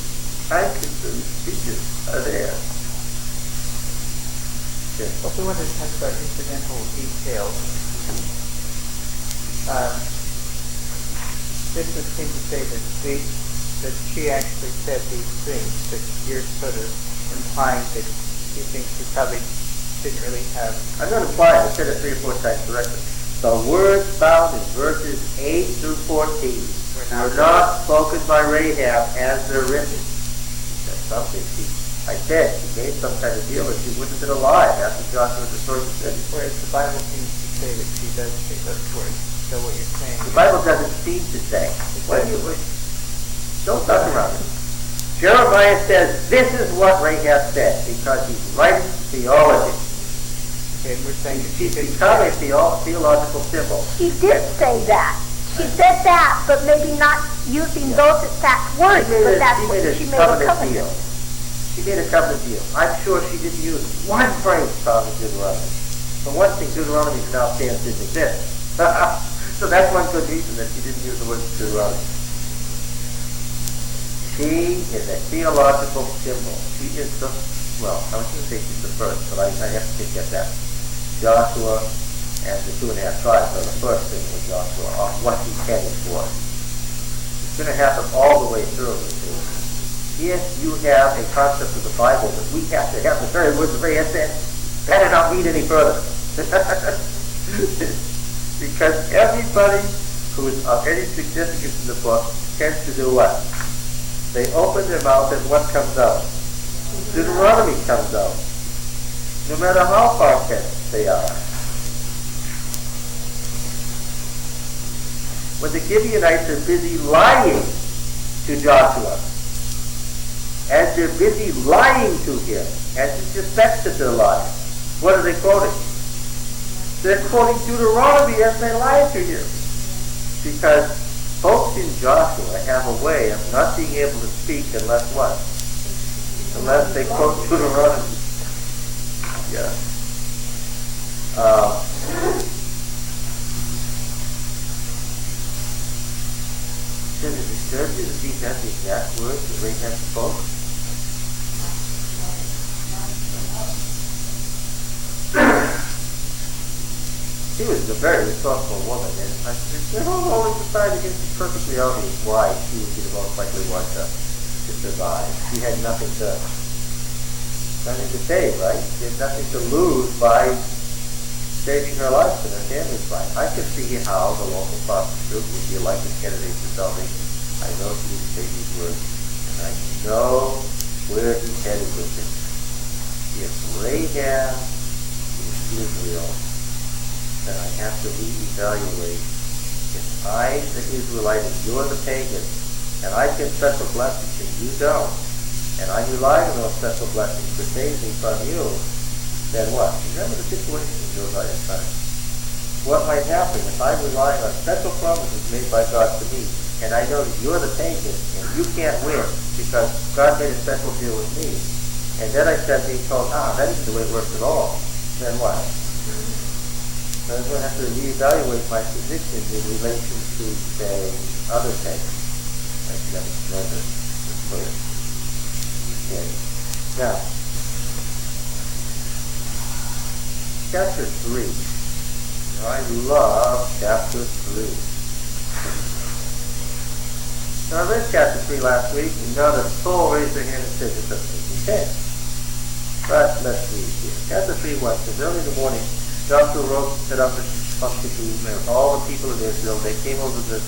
Speaker 1: time-consuming speeches are there.
Speaker 2: Well, we wanted to talk about incidental details. This would seem to say that she actually said these things, but you're sort of implying that you think she probably didn't really have...
Speaker 1: I'm not implying, I said it 3 or 4 times correctly. The words found in verses 8 through 14 were not spoken by Rahab as they're written. That's something I said she made some kind of deal that she wouldn't have been alive after Joshua destroyed the city.
Speaker 2: Whereas the Bible seems to say that she does say those words. So what you're saying...
Speaker 1: The Bible doesn't seem to say. Don't talk around it. Jeremiah says this is what Rahab said because he's writing theology.
Speaker 2: Okay, and we're saying
Speaker 1: she's become a theological symbol.
Speaker 4: She did say that. She said that, but maybe not using those exact words, but that's what she made a covenant
Speaker 1: deal. She made a covenant deal. I'm sure she didn't use one phrase found in Deuteronomy. For one thing, Deuteronomy now stands didn't exist. So that's one good reason that she didn't use the word Deuteronomy. She is a theological symbol. She is the, well, I was going to say she's the first, but I have to take that. Joshua and the 2.5 tribes are the first thing with Joshua on what he's heading for. It's going to happen all the way through. If you have a concept of the Bible that we have to have the very words of Rahab said, that did not read any further. Because everybody who is of any significance in the book tends to do what? They open their mouth and what comes out? Deuteronomy comes out. No matter how far-fetched they are. When the Gibeonites are busy lying to Joshua, as they're busy lying to him, and he suspects that they're lying, what are they quoting? They're quoting Deuteronomy as they lie to him. Because folks in Joshua have a way of not being able to speak unless what? Unless they quote Deuteronomy. Yeah. Does it disturb you that these are the exact words that Rahab spoke? She was a very resourceful woman, and I don't always decide against it perfectly obvious why she would be the most likely one to to survive. She had nothing to save, right? She had nothing to lose by saving her life and her family's life. I could see how the local prostitute would be like a candidate for salvation. I know he would say these words, and I know where he's headed with this. If Rahab is Israel, then I have to reevaluate. If I'm the Israelite and you're the pagan, and I get special blessings and you don't, and I rely on those special blessings to save me from you, then what? Remember the situation in Josiah's time. What might happen if I rely on special promises made by God to me, and I know that you're the pagan, and you can't win because God made a special deal with me, and then I start being told, that isn't the way it works at all, then what? I'm going to have to reevaluate my position in relation to, say, other things. Actually, that was rather clear. Okay. Now, chapter 3. Now, I love chapter 3. Now, I read chapter 3 last week, and now the soul raised their hand and said, it doesn't make any sense. But let's read here. Chapter 3 1 says, early in the morning, Joshua rose and set up a pumpkin to with all the people of Israel. They came to the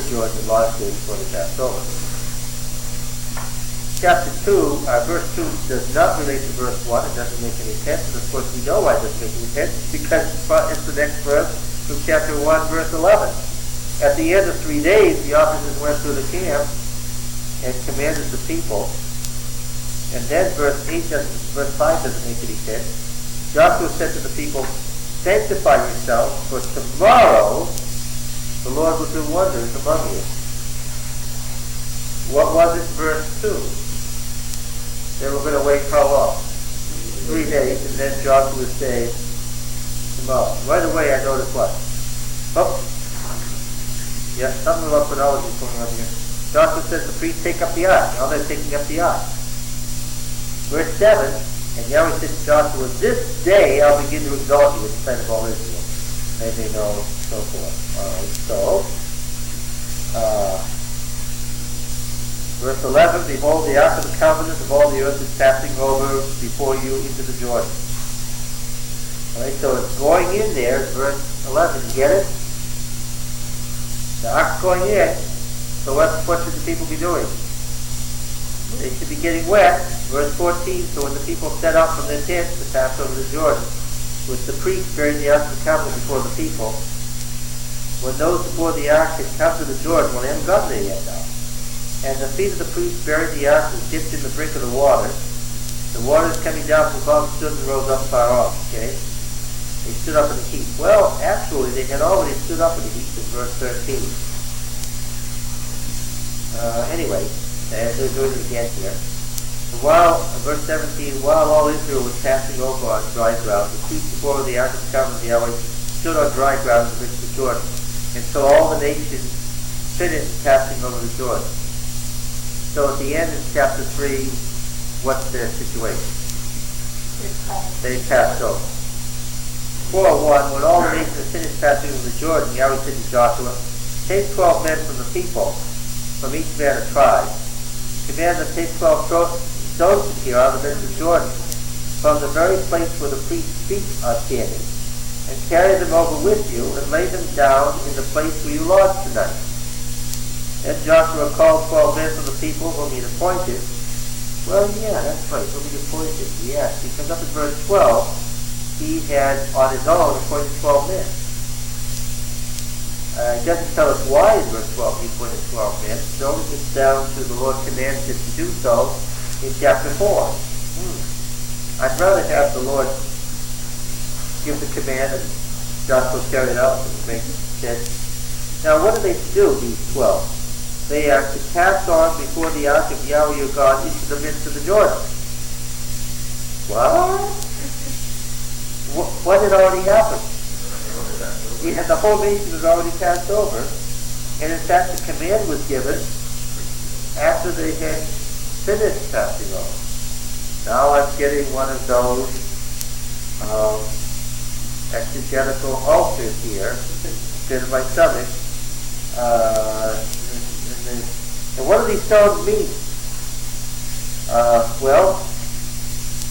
Speaker 1: Jordan and lodged there before they passed over. Chapter 2, verse 2 does not relate to verse 1. It doesn't make any sense. And of course, we know why it doesn't make any sense. Because it's the next verse from chapter 1, verse 11. At the end of 3 days, the officers went through the camp and commanded the people. And then verse 5 doesn't make any sense. Joshua said to the people, sanctify yourselves, for tomorrow the Lord will do wonders among you. What was it, verse 2? They were going to wait how long? 3 days, and then Joshua would say, tomorrow. Right away I noticed what? Yeah, something about chronology going on here. Joshua says the priests take up the ark. Now they're taking up the ark. Verse 7, and Yahweh said to Joshua, this day I'll begin to exalt you in the sight of all Israel. They may know, so forth. Alright, so, verse 11, behold, the ark of the covenant of all the earth is passing over before you into the Jordan. Alright, so it's going in there, verse 11, you get it? The ark's going in, so what should the people be doing? They should be getting wet. Verse 14, so when the people set out from their tents to pass over the Jordan, with the priests bearing the ark of the covenant before the people, when those before the ark had come to the Jordan, well, they haven't gotten there yet now, and the feet of the priests bearing the ark was dipped in the brink of the water is coming down from above, stood and rose up far off, okay? They stood up in the heat. Well, actually, they had already stood up in the heat in verse 13. Anyway, they're doing it again here. Verse 17, while all Israel was passing over on dry ground, the priests before the ark of the covenant of Yahweh stood on dry ground in the midst of Jordan. And so all the nations finished passing over the Jordan. So at the end of chapter 3, what's their situation? They passed over. 4:1, when all the nations finished passing over the Jordan, Yahweh said to Joshua, take 12 men from the people, from each man a tribe. Command them to take 12 stones from here out of the midst of Jordan, from the very place where the priest's feet are standing, and carry them over with you, and lay them down in the place where you lodge tonight. Then Joshua called 12 men from the people whom he had appointed. Well, yeah, that's right, whom he appointed, yes, because up in verse 12, he had on his own appointed 12 men. It doesn't tell us why in verse 12 he appointed 12 men. It only gets down to the Lord commanded him to do so in chapter 4. I'd rather have the Lord give the command and Joshua carry it out and make sense. Now what do they do, these 12? They are to pass on before the ark of Yahweh your God into the midst of the Jordan. What had already happened? Yeah, the whole nation had already passed over, and in fact the command was given after they had finished passing over. Now I'm getting one of those exegetical ulcers here instead of my stomach. And what do these stones mean? Well,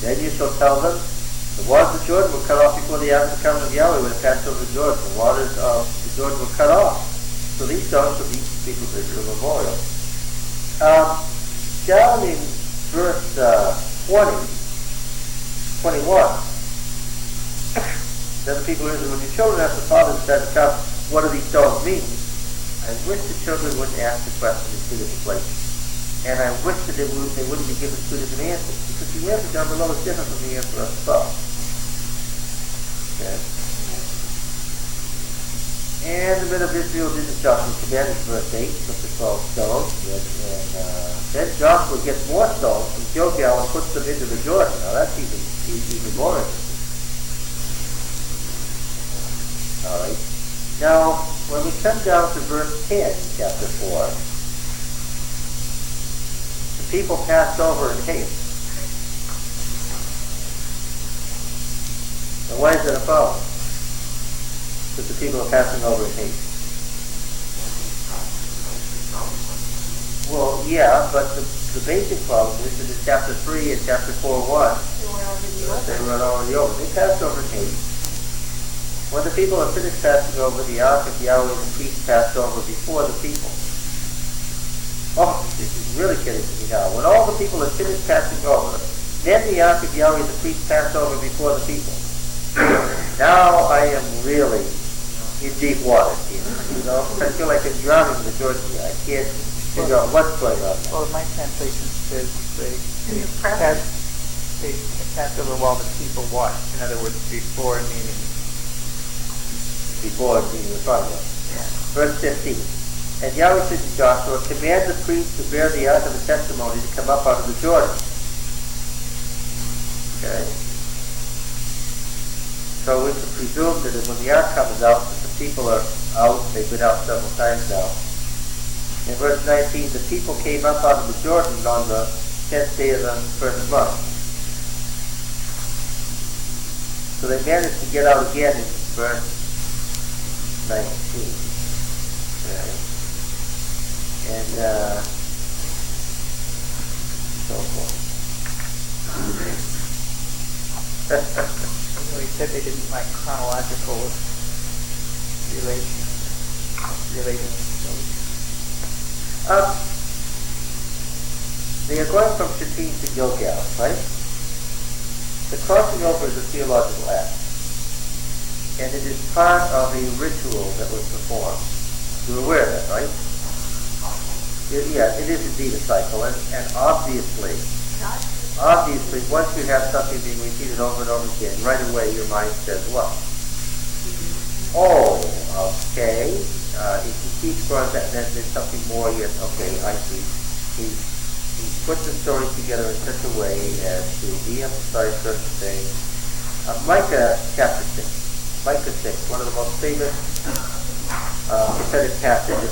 Speaker 1: then you shall tell them, the waters of Jordan were cut off before the ark of the covenant of Yahweh when it passed over the Jordan. The waters of the Jordan were cut off. So these stones will be people of Israel memorial. Down in verse 21, then the people of Israel, when your children ask the fathers that come, what do these stones mean? I wish the children wouldn't ask the question in two different places. And I wish that they wouldn't be given two different answers, because the answer down below is different from the answer up above. Okay? And the men of Israel did as Joshua commanded, verse 8, took the 12 stones, and then Joshua gets more stones from Gilgal and puts them into the Jordan. Now that's even more interesting. Alright. Now, when we come down to verse 10, chapter 4, the people passed over in haste. Now why is that a problem? That the people are passing over in haste. Well, yeah, but the basic problem is that in chapter 3 and chapter 4:1, they were already over. They passed over in haste. When the people are finished passing over, the ark of Yahweh, the priest passed over before the people. Oh, this is really getting to me now. When all the people are finished passing over, then the ark of Yahweh, the priest passed over before the people. Now I am really in deep water here. You know, I feel like I'm drowning in the Jordan here. I can't figure out what's going on.
Speaker 2: Well, my translation says they passed over while the people watched. In other words, before meaning.
Speaker 1: Before being the front. Yeah. Verse 15. And Yahweh said to Joshua, command the priests to bear the ark of the testimony to come up out of the Jordan. Okay. So we can presume that when the ark comes out, that the people are out. They've been out several times now. In verse 19, the people came up out of the Jordan on the 10th day of the first month. So they managed to get out again in verse 19. Okay. And so forth.
Speaker 2: He said they didn't like chronological relation.
Speaker 1: They are going from Shittim to Gilgal, right? The crossing over is a theological act. And it is part of a ritual that was performed. You're aware of that, right? Yeah, it is indeed a cycle. And obviously, once you have something being repeated over and over again, right away your mind says, what? Oh, okay. If you keep going, then there's something more. Yes, okay, I see. He put the story together in such a way as to de-emphasize certain things. Micah chapter 6. Micah 6, one of the most famous prophetic passages.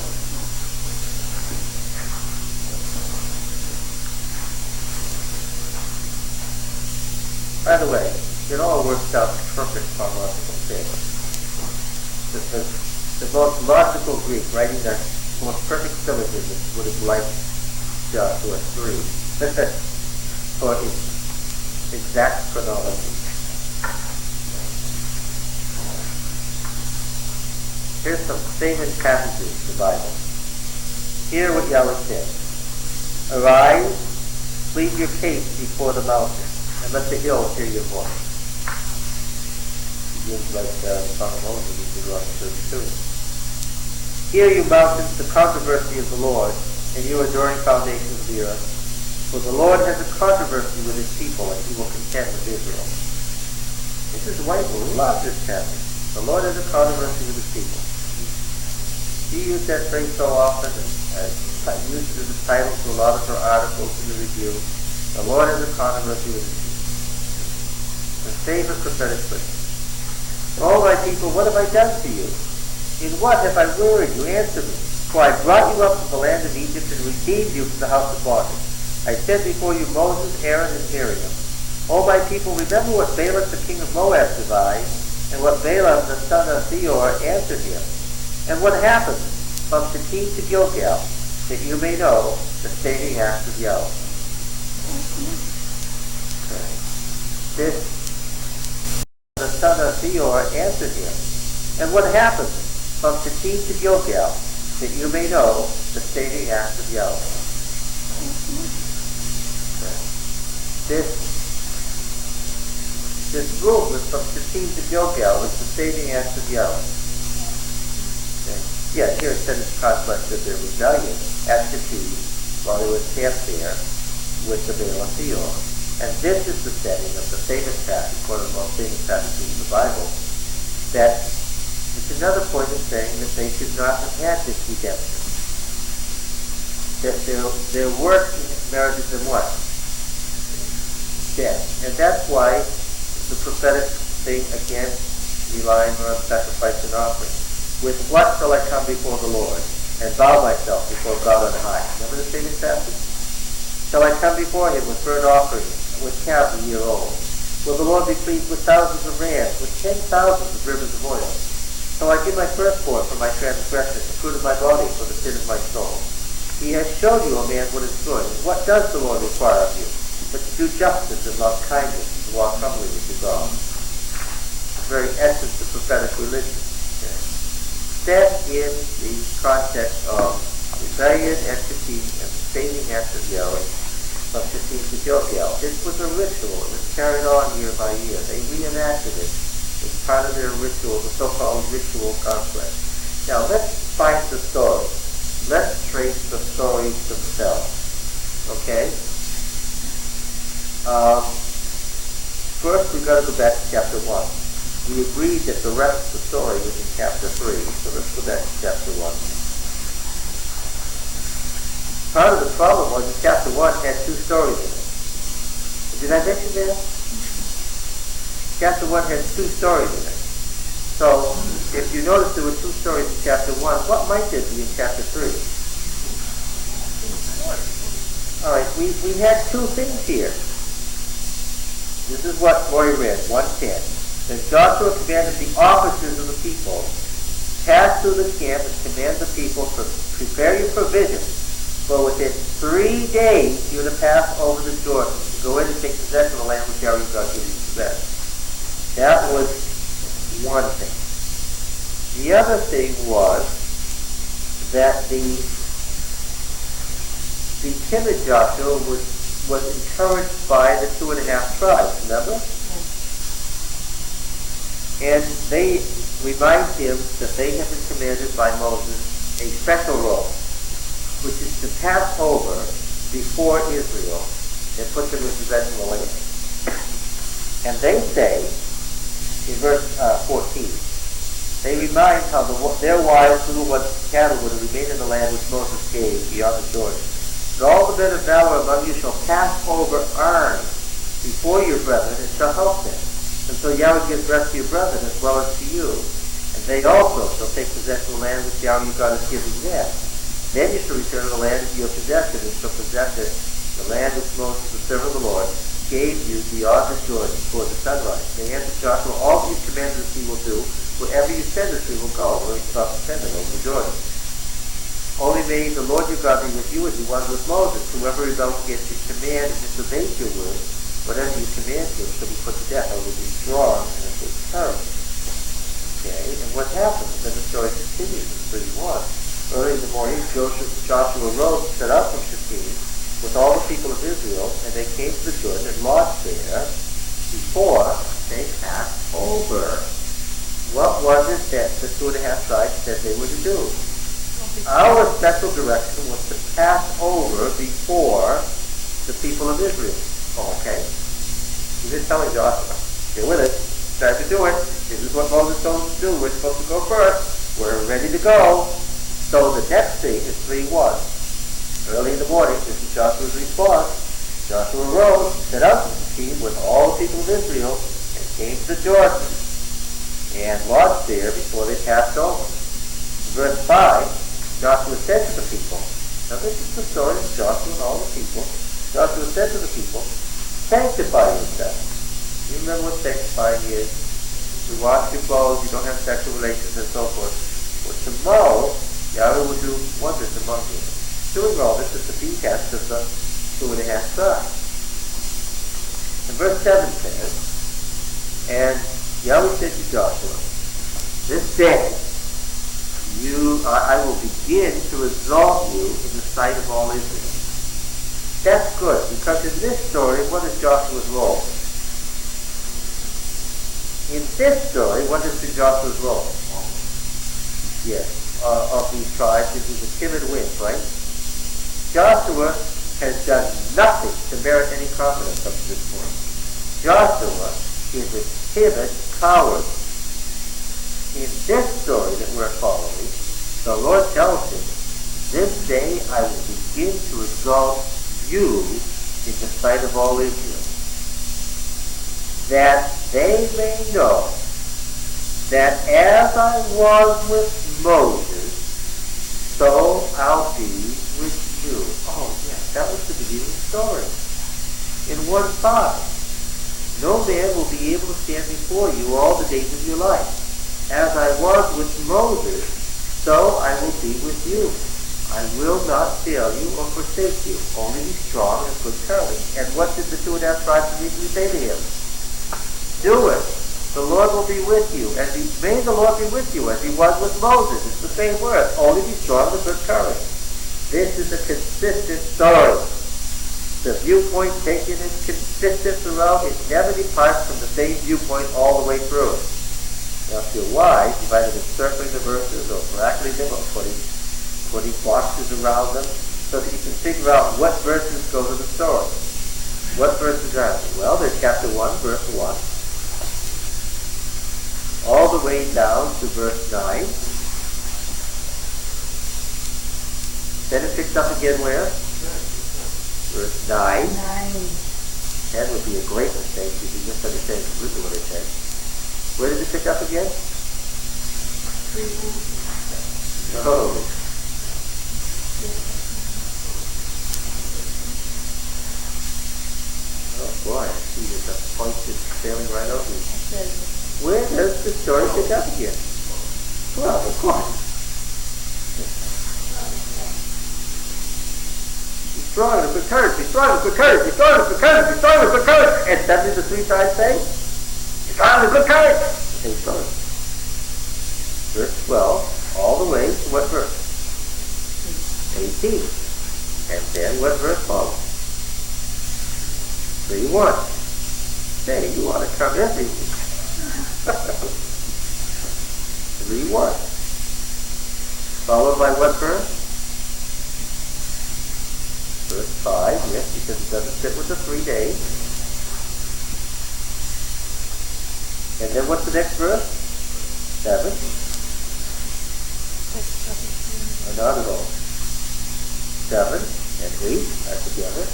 Speaker 1: By the way, it all works out perfect chronological favor. The most logical Greek writing the most perfect syllogism would have liked Joshua 3 for its exact chronology. Here's some famous passages in the Bible. Hear what Yahweh said. Arise, plead your case before the mountains, and let the hills hear your voice. Begins like the Song of Moses in Deuteronomy 32. Hear, you mountains, the controversy of the Lord, and you enduring foundations of the earth. For the Lord has a controversy with his people, and he will contend with Israel. This is why we love this passage. The Lord has a controversy with his people. He used that phrase so often, and used it as a title to a lot of her articles in the review. The Lord has a controversy with his people. The favorite prophetic phrase. Oh, my people, what have I done to you? In what have I wearied you? Answer me. For I brought you up from the land of Egypt and redeemed you from the house of bondage. I set before you Moses, Aaron, and Miriam. O my people, remember what Balak the king of Moab devised, and what Balaam the son of Beor answered him, and what happened from Shittim to Gilgal, that you may know the saving acts of Yahweh. Okay. This, the son of Beor answered him, and what happened from Shittim to Gilgal, that you may know the saving acts of Yahweh. Okay. This movement from Shittim to Gilgal is the saving acts of Yahweh. Okay. Yeah, here it said it's conflict of their rebellion at Shittim while they were camped there with the Baal of Peor. And this is the setting of the famous passage, one of the most famous passages in the Bible, that it's another point of saying that they should not have had this redemption. That their work merited them what? Death. And that's why the prophetic thing against relying on sacrifice and offering. With what shall I come before the Lord and bow myself before God on high? Remember the famous passage? Shall I come before him with burnt offerings, with calves a year old? Will the Lord be pleased with thousands of rams, with 10,000 of rivers of oil? Shall I give my firstborn for my transgression, the fruit of my body for the sin of my soul? He has shown you, O man, what is good. What does the Lord require of you? But to do justice and love kindness, and to walk humbly with your God. The very essence of prophetic religion. Okay. Set in the context of rebellion and Shittim and the saving acts of Yahweh from Shittim to Gilgal. This was a ritual. It was carried on year by year. They reenacted it as part of their ritual, the so-called ritual conflict. Now let's find the story. Let's trace the stories themselves. Okay? First, we've got to go back to chapter 1. We agreed that the rest of the story was in chapter 3, so let's go back to chapter 1. Part of the problem was that chapter 1 had 2 stories in it. Did I mention that? Chapter 1 has 2 stories in it. So, if you notice there were 2 stories in chapter 1, what might there be in chapter 3? Alright, we had 2 things here. This is what Lori read, 1:10. Then Joshua commanded the officers of the people, pass through the camp and command the people to prepare your provisions, for within 3 days you're to pass over the Jordan, to go in and take possession of the land which Yahweh God gives you to possess. That was one thing. The other thing was that the timid Joshua was encouraged by the 2.5 tribes, remember? And they remind him that they have been commanded by Moses a special role, which is to pass over before Israel and put them in possession of the land. And they say, in verse 14, they remind how their wives, little ones, and cattle were to remain in the land which Moses gave beyond the Jordan. But all the men of valor among you shall pass over armed before your brethren and shall help them. And so Yahweh gives rest to your brethren as well as to you. And they also shall take possession of the land which Yahweh your God is giving them. Then you shall return to the land of your possession and shall possess it, the land which Moses, the servant of the Lord, gave you beyond the Jordan before the sunrise. They answered Joshua, all these commandments we will do, wherever you send us we will go, where you stop sending over the Jordan. Only may the Lord your God be with you as he was with Moses. Whoever rebels against your command and disobeys your word, whatever you command him shall be put to death, or will be drawn and it will perish. Okay, and what happened? Then the story continues in 31. Early in the morning, Joshua rose and set out from Shittim with all the people of Israel, and they came to the Jordan and lodged there before they passed over. What was it that the 2.5 tribes said they were to do? Our special direction was to pass over before the people of Israel. Oh, okay. He didn't tell Joshua, get with it, time to do it. This is what Moses told us to do. We're supposed to go first. We're ready to go. So the next thing is 3:1. Early in the morning, this is Joshua's response. Joshua rose, set out from Shittim with all the people of Israel, and came to the Jordan, and lodged there before they passed over. Verse 5, Joshua said to the people, now this is the story of Joshua and all the people. Joshua said to the people, sanctify yourselves. You remember what sanctifying is? You wash your clothes, you don't have sexual relations, and so forth. Well, tomorrow, Yahweh will do wonders among you. Doing all this is the pretext of the 2.5 tribes. And verse 7 says, and Yahweh said to Joshua, this day I will begin to exalt you in the sight of all Israel. That's good, because in this story, what is Joshua's role? In this story, what is Joshua's role? Yes, of these tribes, it was a timid wind, right? Joshua has done nothing to merit any confidence up to this point. Joshua is a timid coward. In this story that we're following, the Lord tells him, this day I will begin to exalt you in the sight of all Israel, that they may know that as I was with Moses, so I'll be with you. Oh, yes, that was the beginning story. In 1:5, no man will be able to stand before you all the days of your life. As I was with Moses, so I will be with you. I will not fail you or forsake you. Only be strong and good courage. And what did the 2.5 tribes immediately say to him? Do it. The Lord will be with you. And may the Lord be with you as he was with Moses. It's the same word. Only be strong and good courage. This is a consistent story. The viewpoint taken is consistent throughout. It never departs from the same viewpoint all the way through it. Now, if you're wise, you might have been circling the verses or bracketing them or putting boxes around them so that you can figure out what verses go to the story. What verses are they? Well, there's chapter 1, verse 1, all the way down to verse 9. Then it picks up again where? Verse 9. 10 would be a great mistake if you misunderstand completely what it says. Where did it pick up again? No. Oh boy, I see that the points is sailing right over you. Where does the story pick up again? Well, of course. Be strong and good courage, be strong and good courage, be strong and good courage, be strong and good courage. And suddenly the 3 tribes say, strong and good courage. Okay, sorry. Verse 12, all the way to what verse? 18. And then what verse follows? 3:1. Say, you want to come every week. 3:1. Followed by what verse? Verse 5, yes, because it doesn't fit with the 3 days. And then what's the next verse? 7. Or not at all. 7 and 8 are together.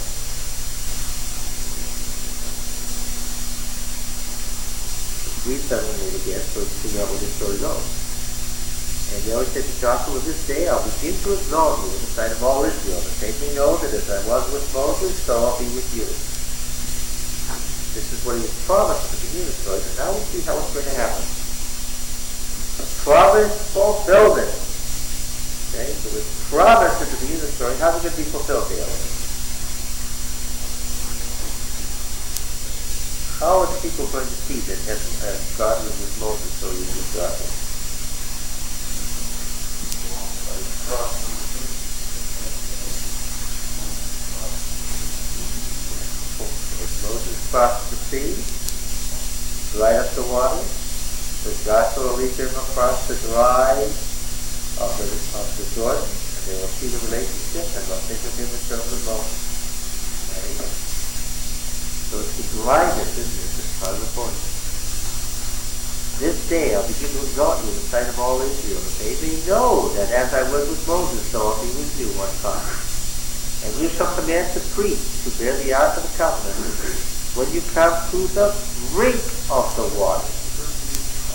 Speaker 1: Read 7 and 8 again so you can figure out where this story goes. And Yahweh said to Joshua, this day I'll begin to exalt you in the sight of all Israel, that they may know that as I was with Moses, so I'll be with you. This is what he has promised at the beginning of the story, but now we'll see how it's going to happen. The promise fulfillment. Okay, so the promise at the beginning of the story, how's it going to be fulfilled, Dale? How are the people going to see that as God was with Moses, so he was with Joshua? Moses crossed the sea, dried up the water, so Joshua lead them across the dry of the Jordan, and they will see the relationship, and they'll think of him in terms of Moses. Okay? So it's the dryness, isn't it, that's part of the point. This day I'll begin to exalt you in the sight of all Israel, that they may know that as I was with Moses, so I'll be with you one time. And you shall command the priests to bear the ark of the covenant when you come to the brink of the water.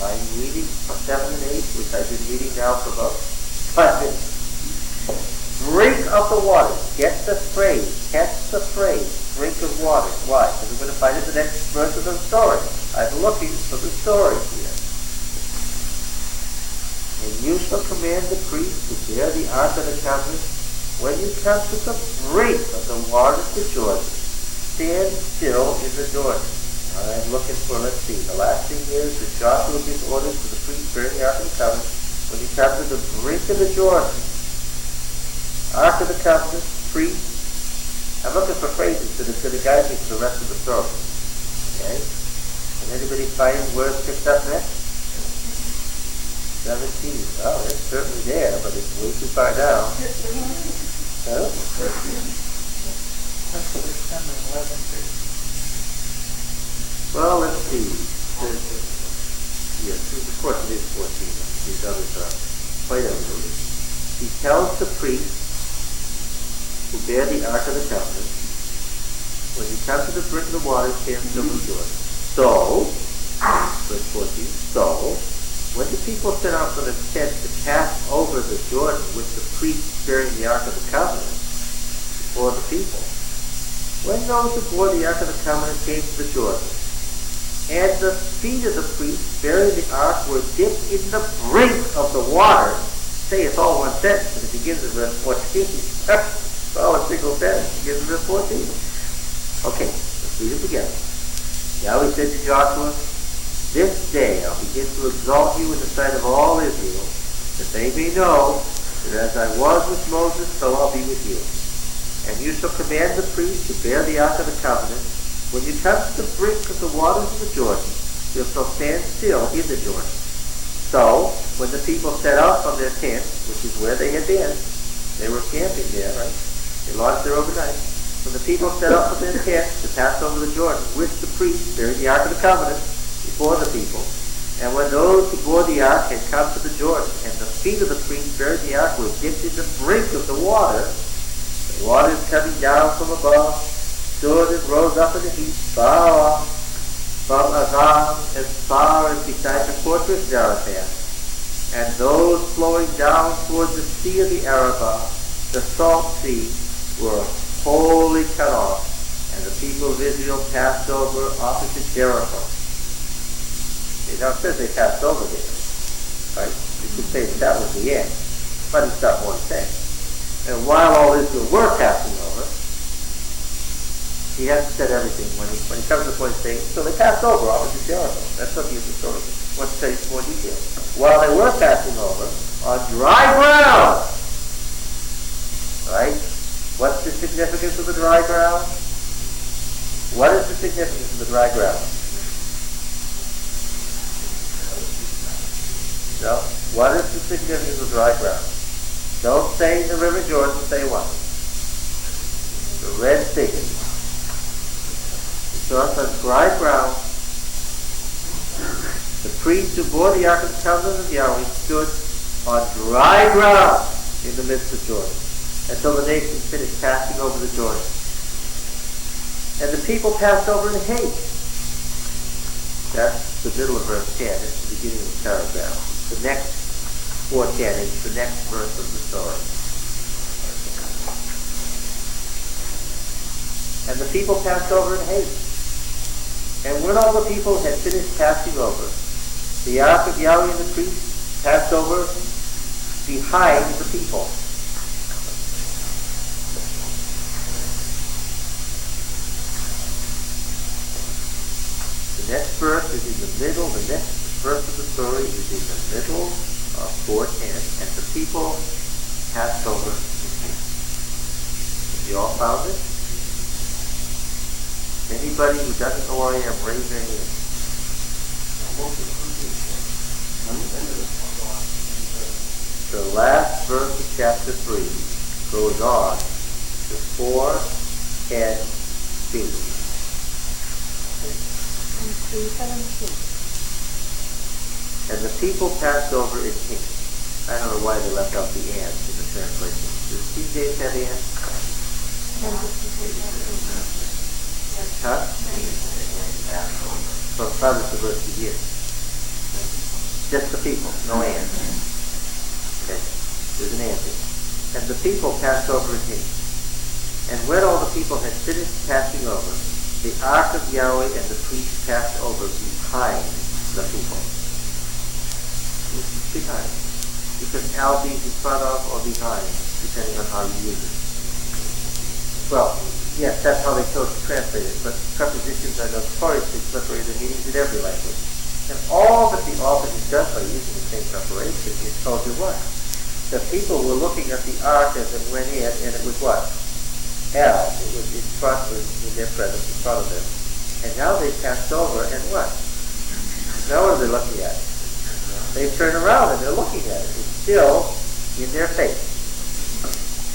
Speaker 1: I'm reading 7 and 8, which I've been reading now for about 5 minutes. Brink of the water. Get the phrase. Catch the phrase. Brink of water. Why? Because we're going to find it in the next verse of the story. I'm looking for the story here. And you shall command the priests to bear the ark of the covenant when you come to the brink of the waters of Jordan, stand still in the Jordan. I'm looking for, let's see, the last thing is that Joshua gives orders to the priests bearing the Ark of the Covenant. When you come to the brink of the Jordan, Ark of the Covenant, priests. I'm looking for phrases that are going to guide me to the rest of the story. Okay? Can anybody find where it's picked up next? 17. Oh, it's certainly there, but it's way too far down. Huh? Well, let's see. Yes, of course it is 14. These others are quite elevated. He tells the priests who bear the Ark of the Covenant, when you come to the brink of the water, stand still in Jordan. So, verse 14, so, when the people set out from the tent to pass over the Jordan with the priests bearing the Ark of the Covenant before the people, when those who bore the Ark of the Covenant came to the Jordan, and the feet of the priests bearing the Ark were dipped in the brink of the water, say it's all one sentence, and it begins in verse 14. It's all a single sentence, it begins in verse 14. Okay, let's read it together. Yahweh said to Joshua, this day I'll begin to exalt you in the sight of all Israel, that they may know that as I was with Moses, so I'll be with you. And you shall command the priests to bear the Ark of the Covenant. When you come to the brink of the waters of the Jordan, you shall stand still in the Jordan. So, when the people set out from their tents, which is where they had been, they were camping there, right? They lodged there overnight. When the people set out from their tents to pass over the Jordan with the priests bearing the Ark of the Covenant before the people, and when those who bore the Ark had come to the Jordan, and the feet of the priests bearing the Ark were dipped in the brink of the waters coming down from above stood and rose up in the heat far off from Azan as far as beside the fortress Zarephath, and those flowing down toward the sea of the Arabah, the salt sea, were wholly cut off, and the people of Israel passed over opposite Jericho. Now it says they passed over there, right? You could say that was the end, but it's not one thing. And while all Israel were passing over, he hasn't said everything. When he comes to the point saying, so they passed over opposite Jericho. That's not the story. Let's say more detail. While they were passing over on dry ground, right? What's the significance of the dry ground? What is the significance of the dry ground? No. What is the significance of dry ground? Don't say the River Jordan, say what? The Red Sea. So it's on dry ground. The priests who bore the Ark of the Covenant of Yahweh stood on dry ground in the midst of Jordan until the nation finished passing over the Jordan. And the people passed over in haste. That's the middle of verse 10. It's the beginning of the paragraph. The next 4:10 is the next verse of the story. And the people passed over in haste. And when all the people had finished passing over, the Ark of Yahweh and the priests passed over behind the people. The next verse is in the middle. The next verse of the story is in the middle of 4:10, and the people passed over in haste. Have you all found it? Anybody who doesn't know where I am, raise their hand. The last verse of chapter 3 goes on to 4:10b. And the people passed over in haste. I don't know why they left out the and in the translation. Does King James have and? Huh? So how does the verse begin? Just the people, no and. Okay, there's an and here. And the people passed over in haste. And when all the people had finished passing over, the Ark of Yahweh and the priests passed over behind the people. Behind. You can now be in front of or behind, depending on how you use it. Well, Yes, that's how they chose to translate it, but prepositions are notoriously slippery to meanings in every language. And all that the author has done by using the same preparation is told you what? The people were looking at the ark as it went in, and it was what? Hell. It was in front, in their presence, in front of them. And now they passed over, and what? Now what are they looking at? They turn around and they're looking at it. It's still in their face.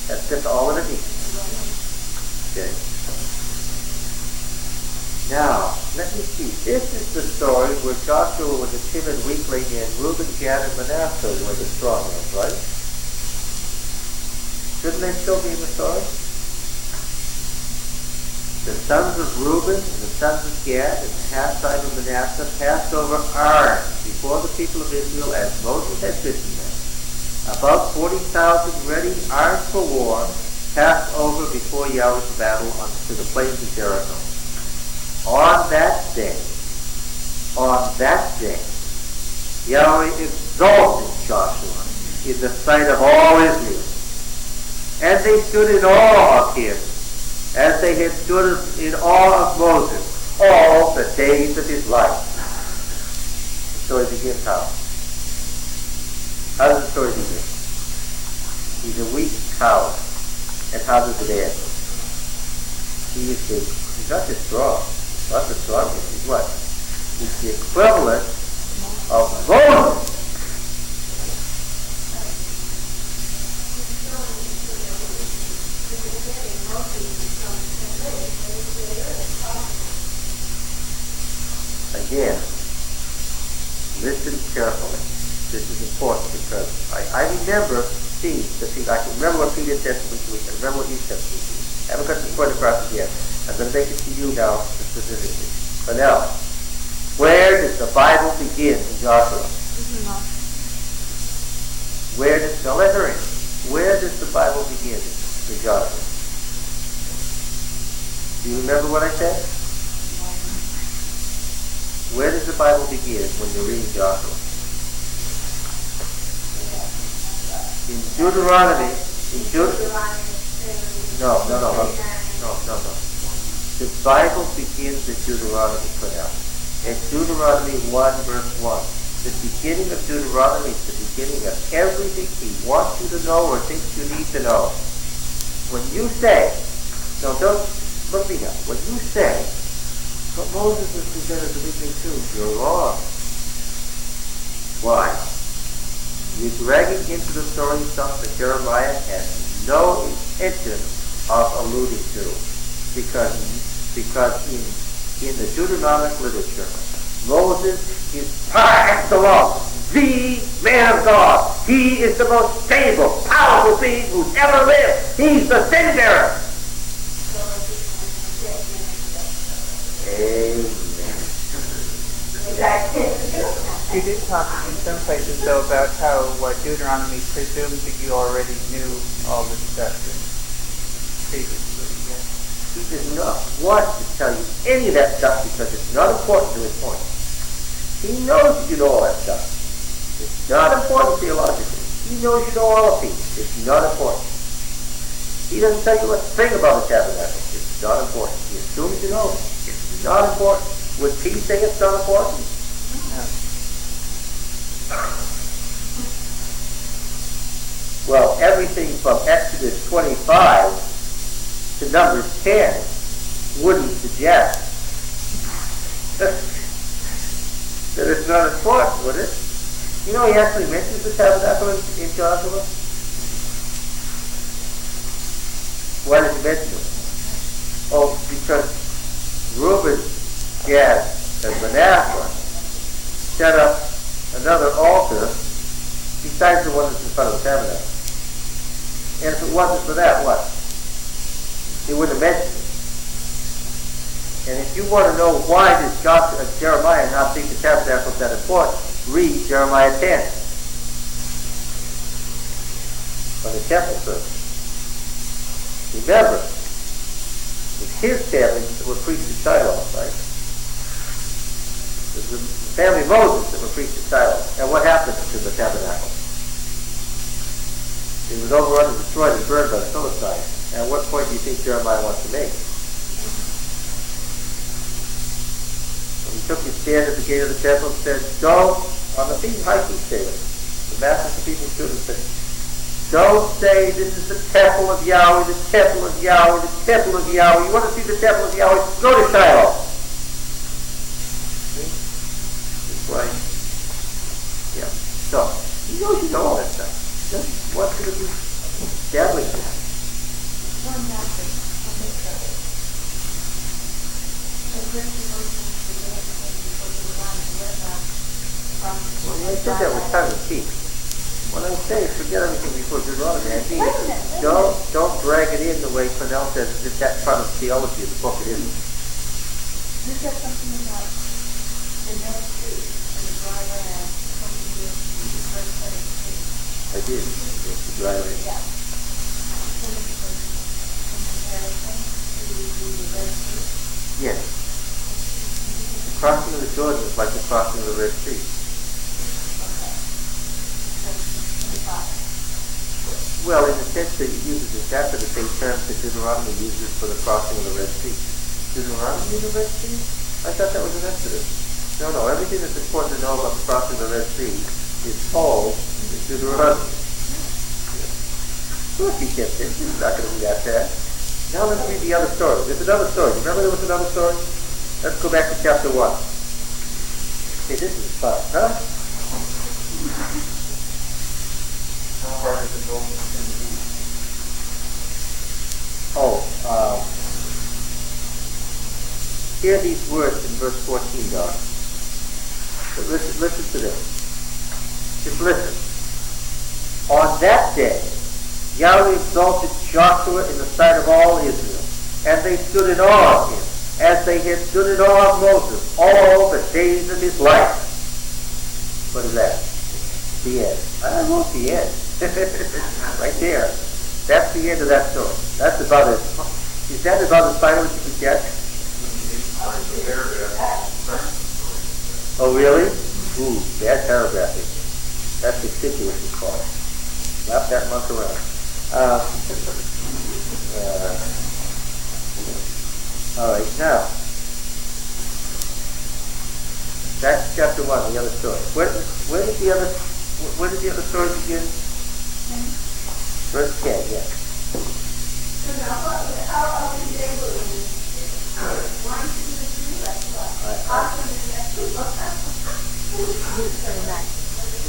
Speaker 1: That's just all that it means. Okay. Now, let me see. This is the story where Joshua was a timid weakling and Reuben, Gad, and Manasseh were the strong ones, right? Shouldn't they still be in the story? The sons of Reuben and the sons of Gad and the half-tribe of Manasseh passed over Arn before the people of Israel as Moses had bidden them. About 40,000 ready, armed for war, passed over before Yahweh's battle to the plains of Jericho. On that day, Yahweh exalted Joshua in the sight of all Israel. And they stood in awe of him, as they had stood in awe of Moses all the days of his life. The story begins how? How does the story begin? He's a weak coward. And how does it end? He's not just strong. Not the strongest. He's what? He's the equivalent of Moses. Again, listen carefully. This is important because I remember seeing the people. I can remember what Peter said to me. I remember what you said to me. I haven't got this point across again. I'm going to make it to you now specifically. But now, where does the Bible begin in Joshua? Now let her in. Where does the Bible begin in Joshua? Do you remember what I said? Where does the Bible begin when you're reading Joshua? In Deuteronomy. No. The Bible begins in Deuteronomy, for now. In Deuteronomy 1, verse 1. The beginning of Deuteronomy is the beginning of everything he wants you to know or thinks you need to know. When you say, no, don't look me now. When you say, but Moses was presented as a weakling too, you're wrong. Why? You're dragging into the story something that Jeremiah has no intention of alluding to. Because in the Deuteronomic literature, Moses is par excellence, the man of God. He is the most stable, powerful being who's ever lived. He's the sin bearer. Amen.
Speaker 2: You did talk in some places, though, about how Deuteronomy presumes that you already knew all the stuff previously. Yeah.
Speaker 1: He does not want to tell you any of that stuff because it's not important to his point. He knows that you know all that stuff. It's not important theologically. He knows you know all of these. It's not important. He doesn't tell you a thing about the tabernacle. It's not important. He assumes you know it. It's not important. Would P say it's not important?
Speaker 2: No.
Speaker 1: Well, everything from Exodus 25 to Numbers 10 wouldn't suggest that it's not important, would it? You know, he actually mentions the tabernacle in Joshua. Why did he mention it? Oh, because Reuben, Gad, and Manasseh set up another altar besides the one that's in front of the tabernacle. And if it wasn't for that, what? He wouldn't have mentioned it. And if you want to know why does Jeremiah not think the tabernacle is that important, read Jeremiah 10 on the temple service. Remember, it's his family that were priests at Shiloh, right? It was the family of Moses that were priests at Shiloh. And what happened to the tabernacle? It was overrun and destroyed and burned by the Philistines. And what point do you think Jeremiah wants to make? took his stand at the gate of the temple and said, don't, on the high feast day, the masses of people stood and said, don't say this is the temple of Yahweh, the temple of Yahweh, the temple of Yahweh. You want to see the temple of Yahweh? Go to Shiloh. See? It's like, yeah. So, he knows you know all that stuff. Just wants you to be established in it. Well, I said that with tongue in cheek. When I say forget everything before Deuteronomy, I mean don't drag it in the way Cornell says as if that's part of the theology of the book. It isn't.
Speaker 5: You said something about the no truth and the dry land coming with the first 17.
Speaker 1: I did. It's the dry land.
Speaker 5: Yeah. In comparison to the Red Sea.
Speaker 1: Yes. The crossing of the Jordan is like the crossing of the Red Sea. Well, in the sense that it uses exactly the same terms that Deuteronomy uses for the crossing of the Red Sea. Deuteronomy of the Red Sea? I thought that was in Exodus. No, everything that's important to know about the crossing of the Red Sea is told in Deuteronomy. Of course he gets it. He's not going to be that bad. Now let's read the other story. There's another story. Remember there was another story? Let's go back to chapter 1. Hey, this is fun, huh? Hear these words in verse 14, Doc. But listen to this. Just listen. On that day, Yahweh exalted Joshua in the sight of all Israel, and they stood in awe of him, as they had stood in awe of Moses all the days of his life. What is that? The end. I wrote the end. Right there. That's the end of that story. That's about it. Is that about as final as you can get? Oh, really? Ooh, bad paragraphing. That's exiguous, it's called. Lap that month around. All right, now. That's chapter 1, the other story. Where did the other story begin? Verse 10, yeah.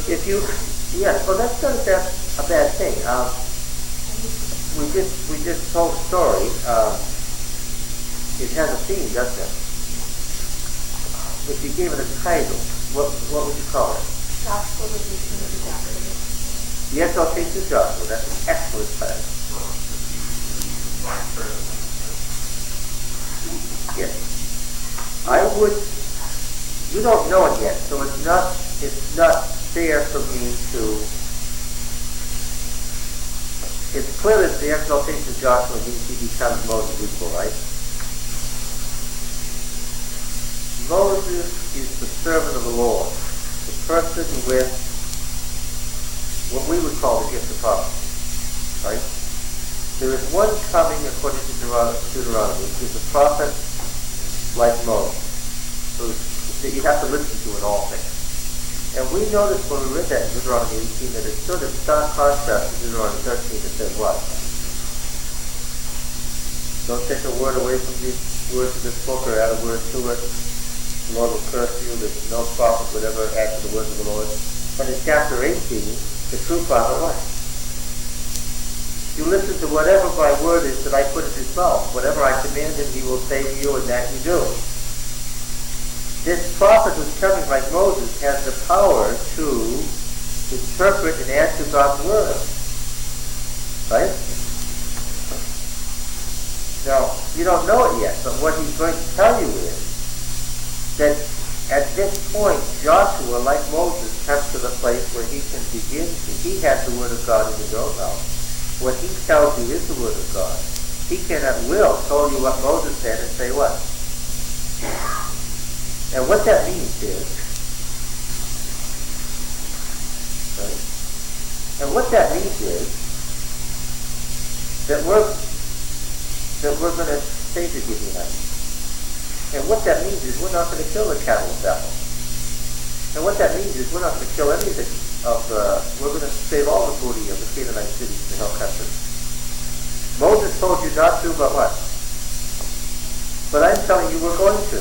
Speaker 1: If you, yes, well that's not a bad thing. We just told a story. It has a theme, doesn't it? If you gave it a title, what would you call it? The Exaltation of Joshua. That's an excellent title. Yes. I would. You don't know it yet, so it's not fair for me to. It's clear that the Exaltation of Joshua means he becomes Moses' equal, right? Moses is the servant of the Lord, the person with what we would call the gift of prophecy, right? There is one coming, according to Deuteronomy, who is a prophet like Moses, that you have to listen to in all things. And we noticed when we read that in Deuteronomy 18 that it stood in stark contrast to Deuteronomy 13 that said what? Don't take a word away from these words of this book or add a word to it. The Lord will curse you, that no prophet would ever add to the words of the Lord. And in chapter 18, the true prophet what? You listen to whatever my word is that I put in his mouth. Whatever I command him, he will say to you, and that you do. This prophet who's coming like Moses has the power to interpret and add to God's word. Right? Now, you don't know it yet, but what he's going to tell you is that at this point, Joshua, like Moses, comes to the place where he can begin. He has the word of God in his own mouth. What he tells you is the word of God. He can at will tell you what Moses said and say what? And what that means is, right? And what that means is that we're going to say to Gibeonites, And what that means is we're not going to kill the cattle of Bethel. And what that means is we're not going to kill any we're going to save all the booty of the Canaanite cities in the hill country. Moses told you not to, but what? But I'm telling you we're going to.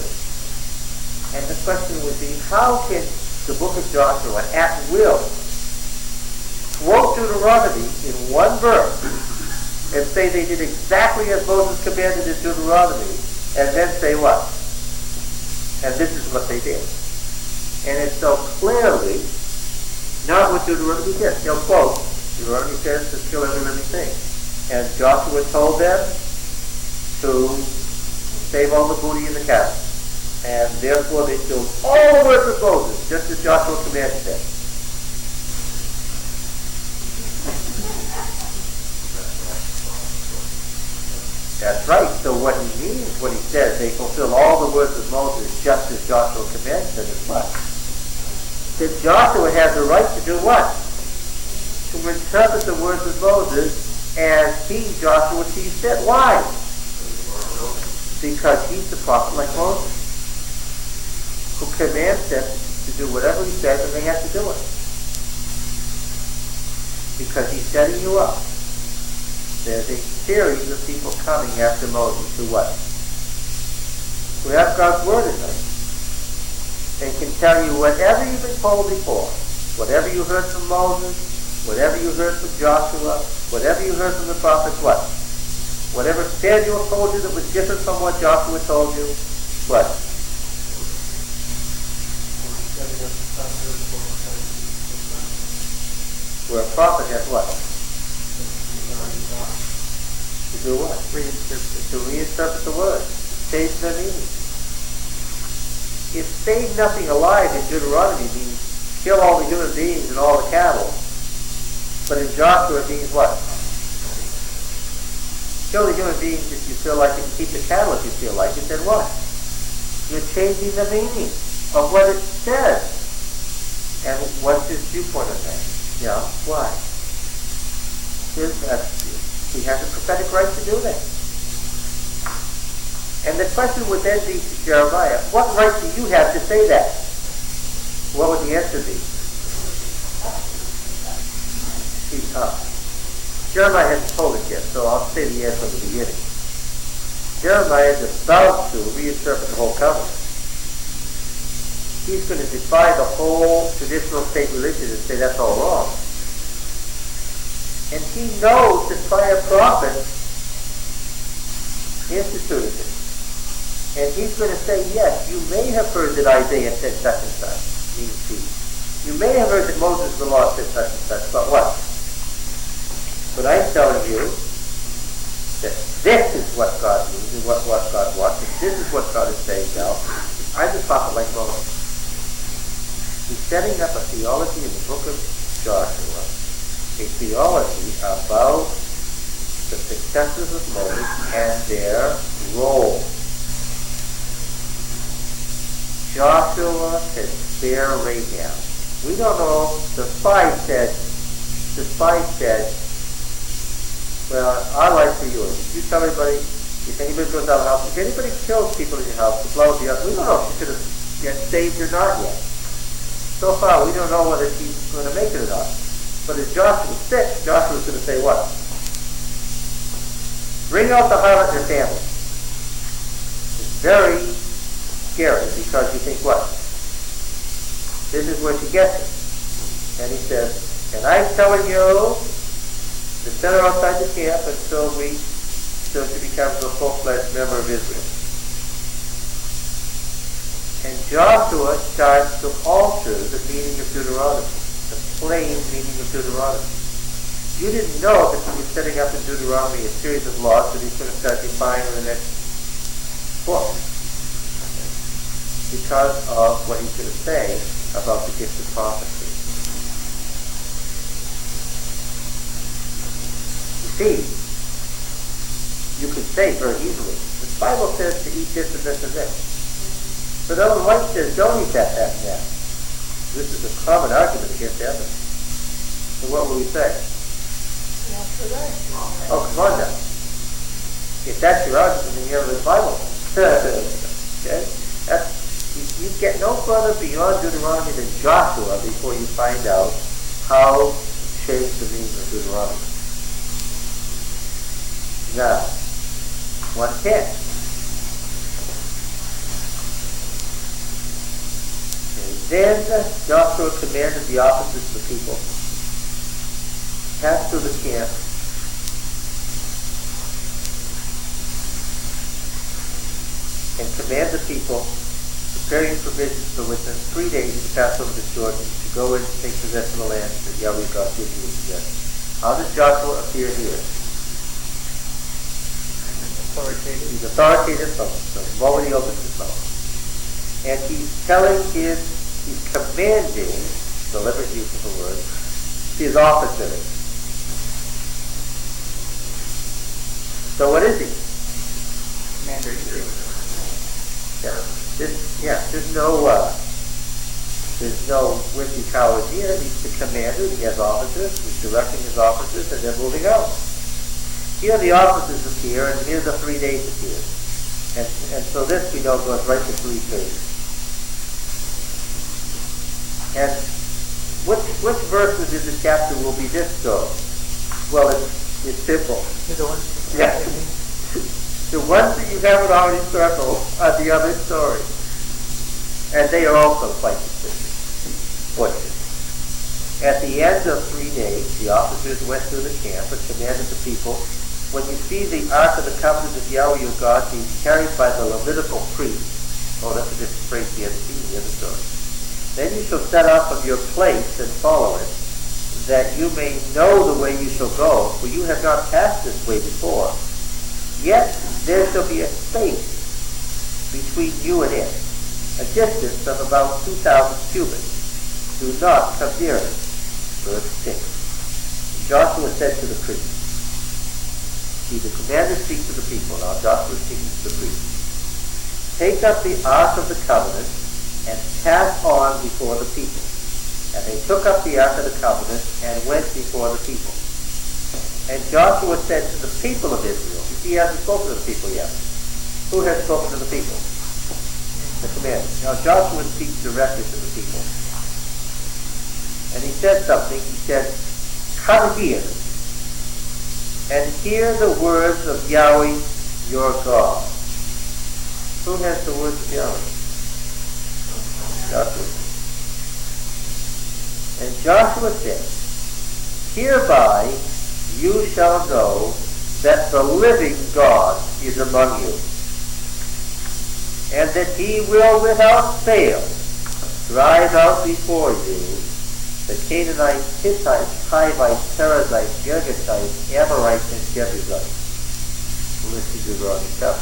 Speaker 1: And the question would be, how can the book of Joshua at will quote Deuteronomy in one verse and say they did exactly as Moses commanded in Deuteronomy, and then say what? And this is what they did. And it's so clearly not what Deuteronomy did. He'll quote, Deuteronomy says to kill every living thing. And Joshua told them to save all the booty in the cattle. And therefore they killed all the words of Moses, just as Joshua commanded them. That's right. So what he means when he says they fulfill all the words of Moses just as Joshua commanded them is what? That Joshua has the right to do what? To interpret the words of Moses as he, Joshua, sees fit. Why? Because he's the prophet like Moses, who commands them to do whatever he says, and they have to do it. Because he's setting you up. There's a series of people coming after Moses who what? Who have God's word in them. And can tell you whatever you've been told before, whatever you heard from Moses, whatever you heard from Joshua, whatever you heard from the prophets, what? Whatever Samuel told you that was different from what Joshua told you, what? Where a prophet has what? To do what? To reinterpret the word. Change their meaning. If save nothing alive in Deuteronomy means kill all the human beings and all the cattle, but in Joshua it means what? Kill the human beings if you feel like it, and keep the cattle if you feel like it, then what? You're changing the meaning of what it says. And what's his viewpoint of that? Yeah, why? He has a prophetic right to do that. And the question would then be to Jeremiah, what right do you have to say that? What would the answer be? Jeremiah hasn't told it yet, so I'll say the answer at the beginning. Jeremiah is about to reinterpret the whole covenant. He's going to defy the whole traditional state religion and say that's all wrong. And he knows that prior prophets instituted it. And he's going to say, yes, you may have heard that Isaiah said such and such, means peace. You may have heard that Moses the law said such and such, but what? But I'm telling you that this is what God means and what God wants, and this is what God is saying now. I'm the prophet like Moses. He's setting up a theology in the book of Joshua, a theology about the successors of Moses and their role. Joshua said, spare Rahab. We don't know. The spy said, well, I like for you. You tell everybody, if anybody goes out of the house, if anybody kills people in your house, to blow you up, we don't know if she's going to get saved or not yet. So far, we don't know whether she's going to make it or not. But as Joshua's sick, Joshua's going to say what? Bring out the harlot and her family. It's very scary because you think, what? This is where she gets it. And he says, and I'm telling you to set her outside the camp until she becomes a full-fledged member of Israel. And Joshua starts to alter the meaning of Deuteronomy, the plain meaning of Deuteronomy. You didn't know that he was setting up in Deuteronomy a series of laws that he's going to start defining in the next book, because of what he's going to say about the gift of prophecy. You see, you could say very easily, the Bible says to eat this and this and this. But Ellen White says, don't eat that, that, and that. This is a common argument against evidence. So what will we say? Oh, come on now. If that's your argument, then you have the Bible. Okay? You get no further beyond Deuteronomy than Joshua before you find out how to change the meaning of Deuteronomy. Now, 1:10. Then Joshua commanded the officers of the people, pass through the camp, and command the people, prepare your provisions for within 3 days to pass over the Jordan, to go in and take possession of the land that Yahweh God gives you in possession. How does Joshua appear here?
Speaker 2: Authoritative.
Speaker 1: He's authoritative from the moment he opens his mouth. And he's commanding, deliberate use of the word, his officers. So what is he?
Speaker 2: Commander-in-chief.
Speaker 1: There's no wimpy coward here. He's the commander. He has officers. He's directing his officers, and they're moving out. Here the officers appear, and here the 3 days appear. And so this, we know, goes right to 3 days. And which verses in the chapter will be this story? Well, it's simple.
Speaker 2: You're the one.
Speaker 1: Yeah. The ones that you haven't already circled are the other stories. And they are also quite distinct. At the end of 3 days, the officers went through the camp and commanded the people, when you see the Ark of the Covenant of Yahweh your God being carried by the Levitical priest, that's a different phrase you haven't seen in the other story, then you shall set out from your place and follow it, that you may know the way you shall go, for you have not passed this way before. Yet there shall be a space between you and it, a distance of about 2,000 cubits. Do not come near it. Verse 6. Joshua said to the priests, see, the commander speaks to the people. Now Joshua speaks to the priests. Take up the Ark of the Covenant and pass on before the people. And they took up the Ark of the Covenant and went before the people. And Joshua said to the people of Israel, you see, he hasn't spoken to the people yet. Who has spoken to the people? The commander. Now Joshua speaks directly to the people. And he said something. He said, come here and hear the words of Yahweh your God. Who has the words of Yahweh? Joshua. And Joshua said, hereby you shall know that the living God is among you, and that he will without fail drive out before you the Canaanites, Hittites, Hivites, Perizzites, Girgashites, Amorites, and Jebusites. Listen to Deuteronomy 7.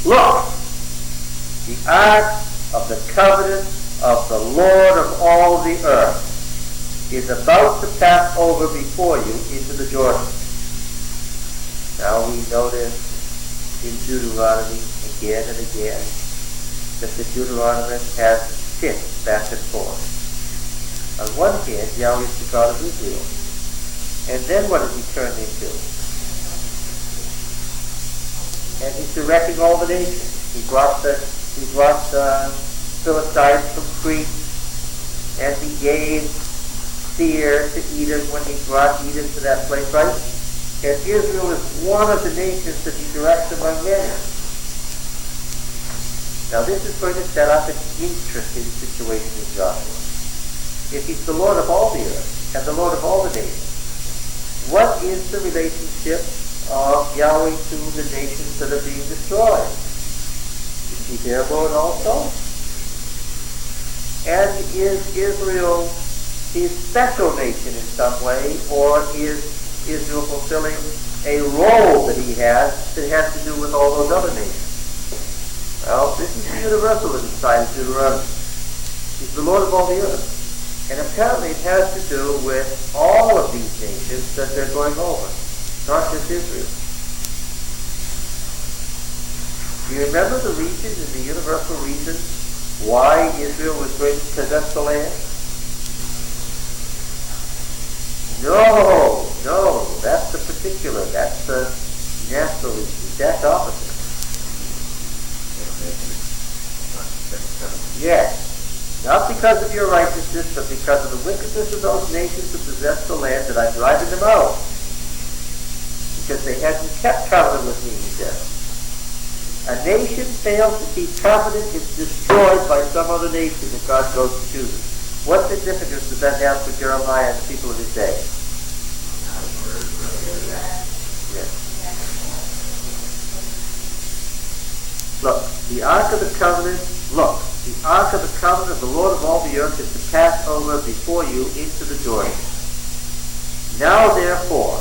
Speaker 1: Look, the Ark of the Covenant of the Lord of all the earth is about to pass over before you into the Jordan. Now we notice in Deuteronomy again and again that the Deuteronomist has shifts back and forth. On one hand, Yahweh is the God of Israel. And then what does he turn into? And he's directing all the nations. He brought the Philistines from Crete, and he gave Seir to Edom when he brought Edom to that place, right? And Israel is one of the nations that he directs among many. Now this is going to set up an interesting situation in Joshua. If he's the Lord of all the earth and the Lord of all the nations, what is the relationship of Yahweh to the nations that are being destroyed? Is he their Lord also? And is Israel his special nation in some way, or is Israel fulfilling a role that he has that has to do with all those other nations? Well, this is the universalism side of Deuteronomy. He's the Lord of all the earth. And apparently it has to do with all of these nations that they're going over, not just Israel. Do you remember the reason, and the universal reason, why Israel was going to possess the land? No, that's the particular, that's the natural reason, that's opposite. Yes. Not because of your righteousness, but because of the wickedness of those nations who possess the land that I'm driving them out. Because they hadn't kept covenant with me, he says. A nation fails to keep covenant, it's destroyed by some other nation that God goes and chooses. What significance does that have for Jeremiah and the people of his day? Yes. Look, the Ark of the Covenant, the Ark of the Covenant of the Lord of all the earth is to pass over before you into the Jordan. Now therefore,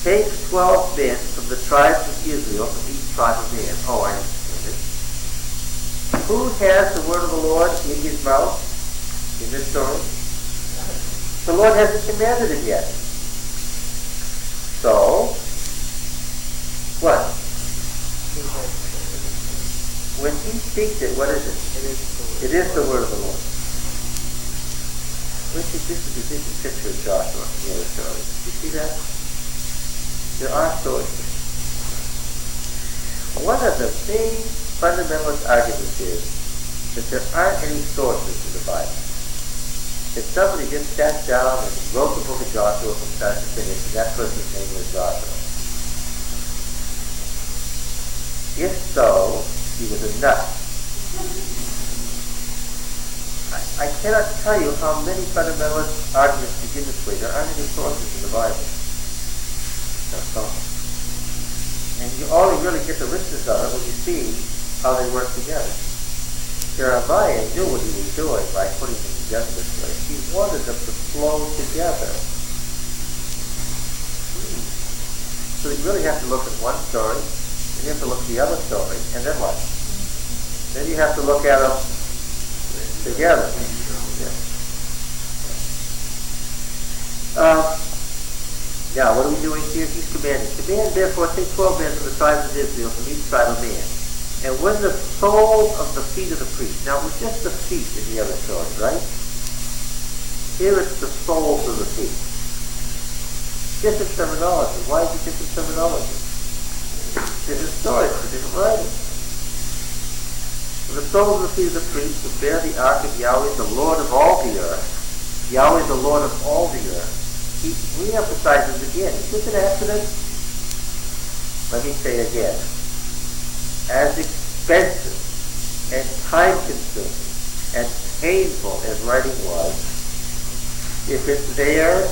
Speaker 1: take 12 men from the tribes of Israel, from each tribe of man. Oh, I understand it. Who has the word of the Lord in his mouth in this story? The Lord hasn't commanded it yet. So, what? When he speaks it, what is it? It is the word of the Lord. This is a different picture of Joshua in the other story. You see that? There are stories. One of the main fundamentalist arguments is that there aren't any sources in the Bible. That somebody just sat down and wrote the book of Joshua from start to finish, and that person's name was Joshua. If so, he was a nut. I cannot tell you how many fundamentalist arguments begin this way. There aren't any sources in the Bible. That's all. And you only really get the richness of it when you see how they work together. Jeremiah knew what he was doing by putting them together this way. He wanted them to flow together. So you really have to look at one story, and you have to look at the other story, and then what? Then you have to look at them together. Now, what are we doing here? He's commanding. Command, therefore, take 12 men from the tribes of Israel, from each tribe of man. And when the soles of the feet of the priest. Now, it was just the feet in the other story, right? Here it's the soles of the feet. Different terminology. Why is it different terminology? Different stories for different writings. When the soles of the feet of the priest would bear the ark of Yahweh, the Lord of all the earth. Yahweh, the Lord of all the earth. He reemphasizes again. Is this an accident? Let me say again. As expensive and time-consuming and painful as writing was, if it's there,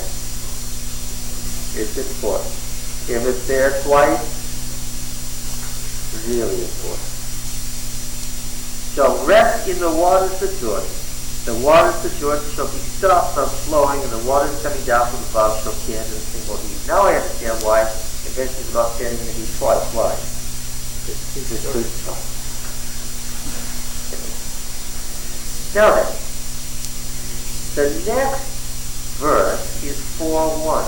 Speaker 1: it's important. If it's there twice, really important. Shall rest in the waters of Jordan. The waters of Jordan shall be stopped from flowing, and the waters coming down from above shall stand in a single heap. Now I understand why it mentions about standing in a heap twice. Why? Now then, the next verse is 4:1.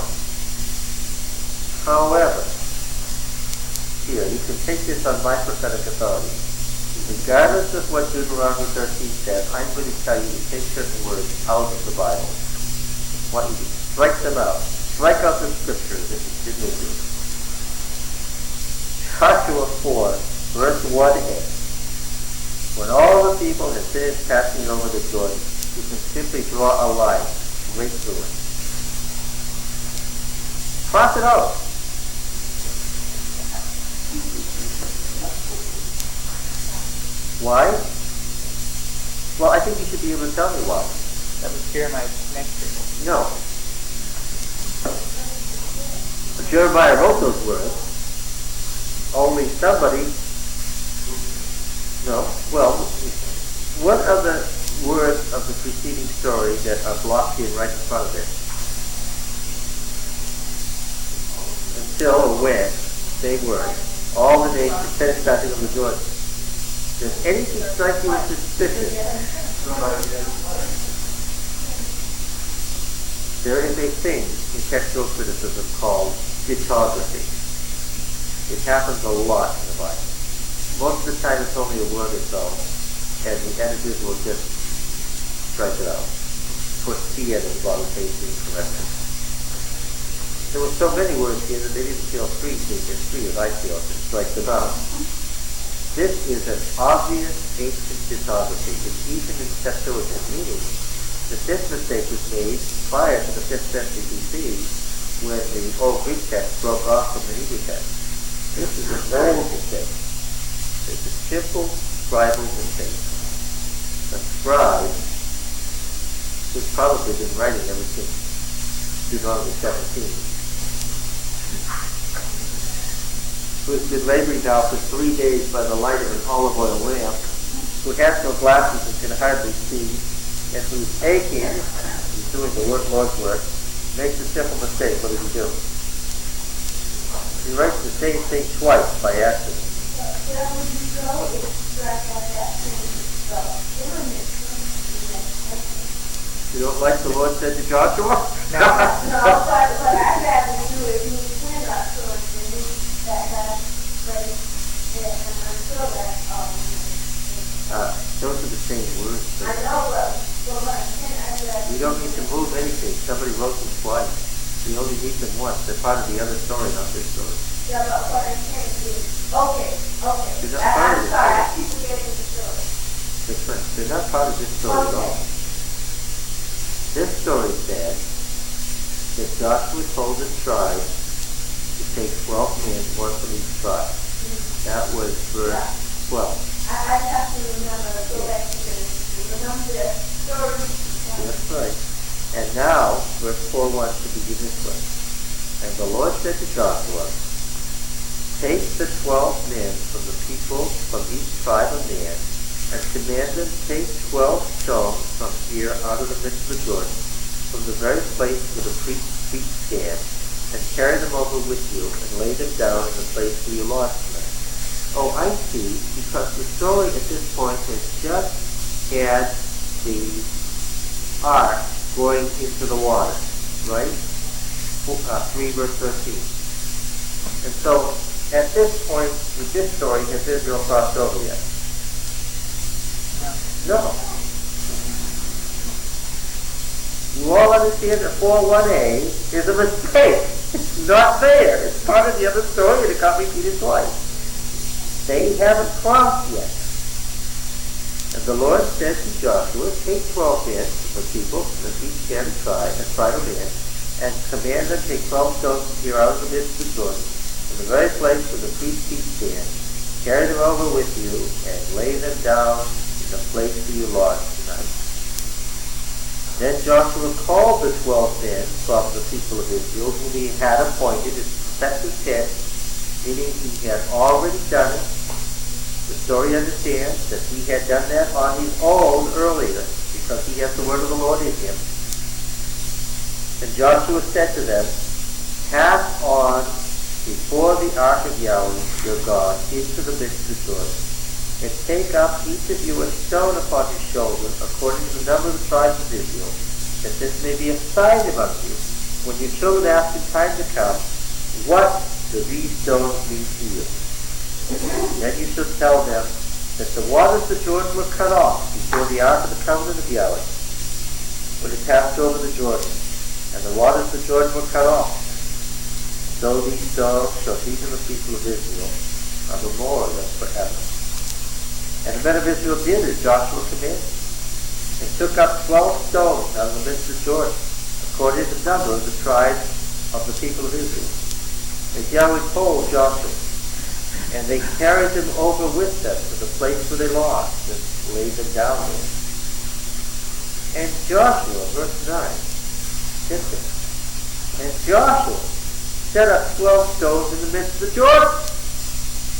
Speaker 1: However, here, you can take this on my prophetic authority. Regardless of what Deuteronomy 13 says, I'm going to tell you to take certain words out of the Bible. I want you to strike them out. Strike out the scriptures if you didn't do. Joshua 4, verse 1a. When all the people had finished passing over the Jordan, you can simply draw a line right through it. Cross it out. Why? Well, I think you should be able to tell me why.
Speaker 2: That was Jeremiah's next verse.
Speaker 1: No. But Jeremiah wrote those words. Only somebody... No. Well, what are the words of the preceding story that are blocked in right in front of it? Until or when they were all the nations finished passing over the Jordan. Does anything strike you as suspicious? There is a thing in textual criticism called ditography. It happens a lot in the Bible. Most of the time it's only a word or so, and the editors will just strike it out. Put T in it while the page is corrected. There were so many words here that they didn't feel free to, as free as I feel, to strike them out. This is an obvious ancient typography. It's even in Septuagint, meaning that this mistake was made prior to the 5th century BC when the Old Greek text broke off from the Hebrew text. This is an old mistake. It's a simple scribal mistake. A scribe who's probably been writing ever since Deuteronomy 17, who has been laboring now for 3 days by the light of an olive oil lamp, who has no glasses and can hardly see, and who's aching, he's doing the Lord's work, makes a simple mistake. What does he do? He writes the same thing twice by accident. You don't like the Lord said to Joshua?
Speaker 5: No, but what I'd rather do is use hand up swords than use that phrase, and I'm sure that,
Speaker 1: Those are the same words.
Speaker 5: I know, but what I'm saying, I'd rather...
Speaker 1: You don't need to move anything. Somebody wrote them twice. You only need them once. They're part of the other story, not this story.
Speaker 5: Yeah, but what I'm saying is, okay.
Speaker 1: They're not part of
Speaker 5: I'm
Speaker 1: this
Speaker 5: sorry,
Speaker 1: story.
Speaker 5: I keep forgetting the story.
Speaker 1: That's right. They're not part of this story at all. This story said that Joshua told his tribe to take 12 men, one from each tribe. That was verse 12.
Speaker 5: I have to remember, go back to this. Remember the story.
Speaker 1: That's right. And now, verse 4:1 to begin this way. And the Lord said to Joshua, take the 12 men from the people, from each tribe of man, and command them to take 12 stones from here out of the midst of the Jordan, from the very place where the priest's feet stand, and carry them over with you, and lay them down in the place where you lost them. Oh, I see, because the story at this point has just had the ark going into the water, right? 3 verse 13. And so, at this point, with this story, has Israel crossed over yet? No. You all understand that 4:1a is a mistake. It's not there. It's part of the other story and it got repeated twice. They haven't crossed yet. And the Lord said to Joshua, take 12 men from the people, from each scattered tribe of man, and command them to take 12 stones from here out of the midst of the Jordan, from the very place where the priest's feet stand, carry them over with you, and lay them down in the place where you lodged tonight. Then Joshua called the 12 men from the people of Israel, whom he had appointed as protective tent, meaning he had already done it. The story understands that he had done that on his own earlier, because he has the word of the Lord in him. And Joshua said to them, pass on before the ark of Yahweh your God into the midst of the Jordan, and take up each of you a stone upon his shoulder, according to the number of the tribes of Israel, that this may be a sign among you, when your children ask in time to come, what do these stones mean to you? Then you shall tell them that the waters of Jordan were cut off before the ark of the covenant of Yahweh, when it passed over the Jordan, and the waters of Jordan were cut off. So these stones shall be to the people of Israel a memorial forever. And the men of Israel did as Joshua commanded, and took up 12 stones out of the midst of Jordan, according to the number of the tribes of the people of Israel, as Yahweh told Joshua. And they carried them over with them to the place where they lost, and laid them down there. And Joshua, verse 9, listen, and Joshua set up 12 stones in the midst of the Jordan,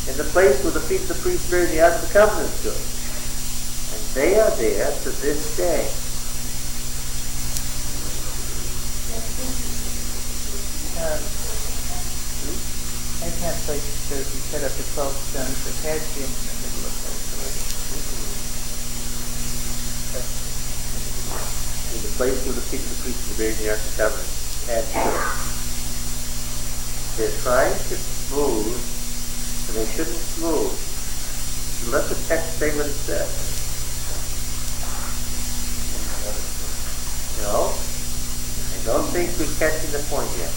Speaker 1: in the place where the feet of the priests bearing the ark of the covenant stood. And they are there to this day.
Speaker 2: I can't place it says he set up the 12 stones that had been in the middle of those already.
Speaker 1: In the place where the feet of the priests were bearing the ark of the covenant had stood. They're trying to smooth, and they shouldn't smooth. Let the text say what it says. No? I don't think we're catching the point yet.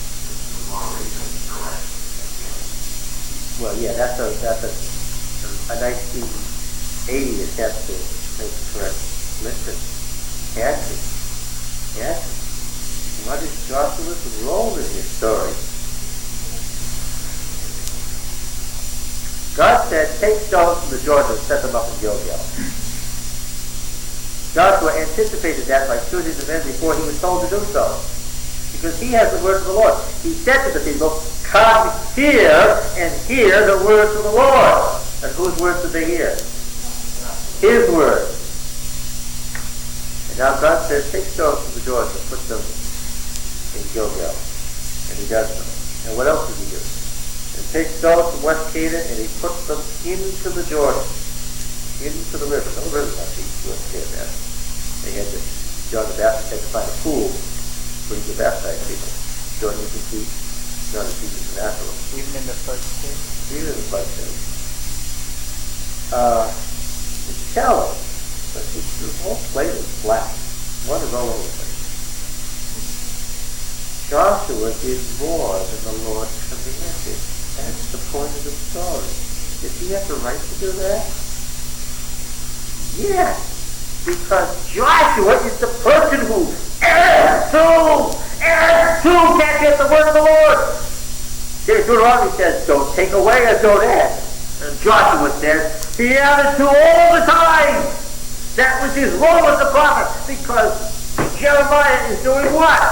Speaker 1: Well, yeah, that's a a 1980 attempt to make the correct listen. Had to. What is Joshua's role in this story? God said, take stones from the Jordan and set them up in Gilgal. Joshua anticipated that by shooting the men before he was told to do so. Because he has the word of the Lord. He said to the people, come here and hear the words of the Lord. And whose words did they hear? His words. And now God says, take stones from the Jordan and put them in Gilgal. And he does so. And what else does he do? And take stones from West Canaan and he puts them into the Jordan. Into the river. No river not deep to escape that. They had to, John the Baptist had to find a pool where he could baptize people. Jordan you can see, John is deep natural.
Speaker 2: Even in the first stage?
Speaker 1: Even in the first stage. It's shallow, but the whole plate is flat. Water is all over the place. Joshua did more than the Lord commanded. That's the point of the story. Did he have the right to do that? Yes, because Joshua is the person who adds to can't get the word of the Lord. Deuteronomy says, don't take away or don't add. And Joshua says, he added to all the time. That was his role as a prophet, because Jeremiah is doing what?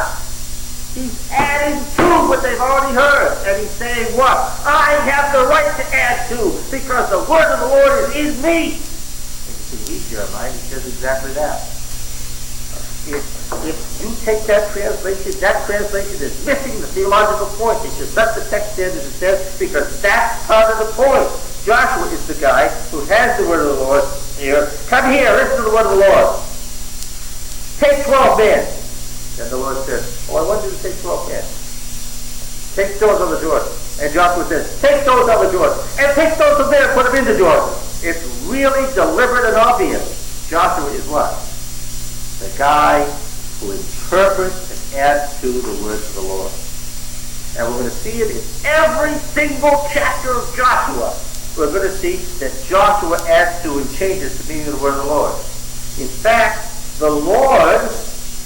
Speaker 1: He's adding to what they've already heard. And he's saying what? I have the right to add to, because the word of the Lord is in me. And you can read Jeremiah, he says exactly that. If you take that translation is missing the theological point. You should let the text stand as it says, because that's part of the point. Joshua is the guy who has the word of the Lord here. Come here, listen to the word of the Lord. Take 12 men. And the Lord says, I want you to take 12 men. Take stones on the Jordan. And Joshua says, take stones on the Jordan. And take stones from there and put them into Jordan. It's really deliberate and obvious. Joshua is what? The guy who interprets and adds to the words of the Lord. And we're going to see it in every single chapter of Joshua. We're going to see that Joshua adds to and changes the meaning of the word of the Lord. In fact, the Lord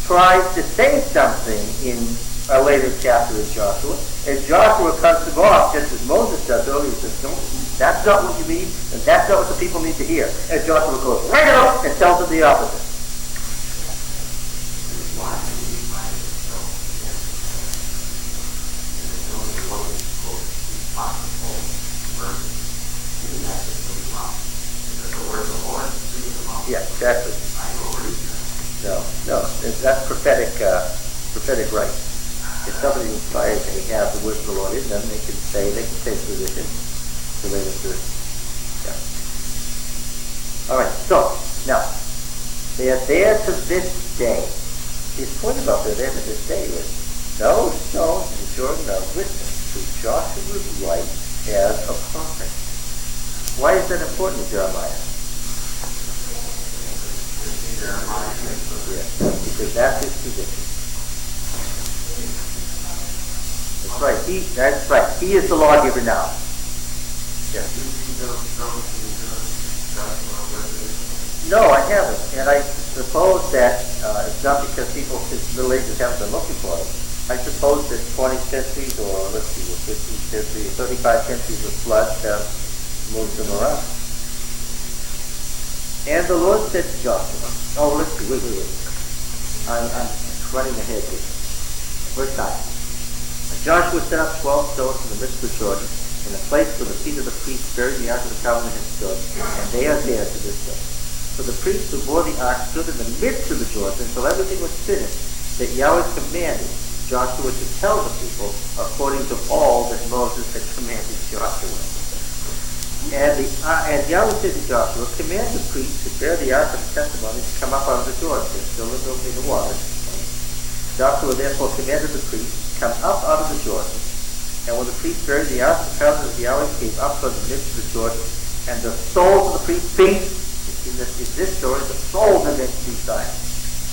Speaker 1: tries to say something in a later chapter of Joshua, and Joshua cuts him off, just as Moses does earlier. He says, no, that's not what you mean, and that's not what the people need to hear. And Joshua goes right up and tells them the opposite. Yeah, exactly. No, that's prophetic right. If somebody inspires and they have the words of the Lord in them, they can take position related to it. Yeah. All right, so now they are there to this day. His point about they're there to this day is those stones in Jordan are witness to Joshua's right as a prophet. Why is that important to Jeremiah? Yeah, because that's his position. That's right. He is the lawgiver now. Yeah. No, I haven't. And I suppose that it's not because people since the Middle Ages haven't been looking for it. I suppose that 20 centuries or, 15th century, 35 centuries of flood have moved them around. And the Lord said to Joshua, wait. I'm running ahead here. Verse 9. Joshua set up 12 stones in the midst of the Jordan, in the place where the feet of the priests buried the ark of the covenant had stood, and they are there to this day. So the priests who bore the ark stood in the midst of the Jordan until everything was finished, that Yahweh commanded Joshua to tell the people according to all that Moses had commanded Joshua. And Yahweh said to Joshua, command the priests who bear the ark of the testimony to come up out of the Jordan. They're still in the water. Joshua therefore commanded the priests to come up out of the Jordan. And when the priests buried the ark of the covenant of Yahweh, came up from the midst of the Jordan, and the soles of the priests' feet, in this story, the soles of the signs,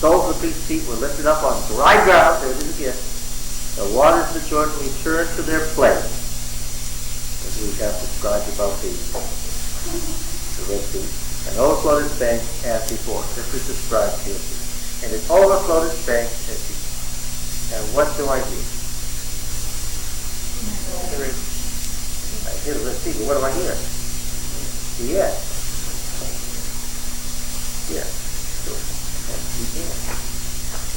Speaker 1: soles of the priests' feet were lifted up on dry ground. There it is again. The waters of the Jordan returned to their place, as we have described above these. the Red Sea, and overflowed its banks as before. This is described here. And it overflowed its banks as before. And what do I do? I hear the Red Sea, but what do I hear? Yes. Yes. Sure. And begin.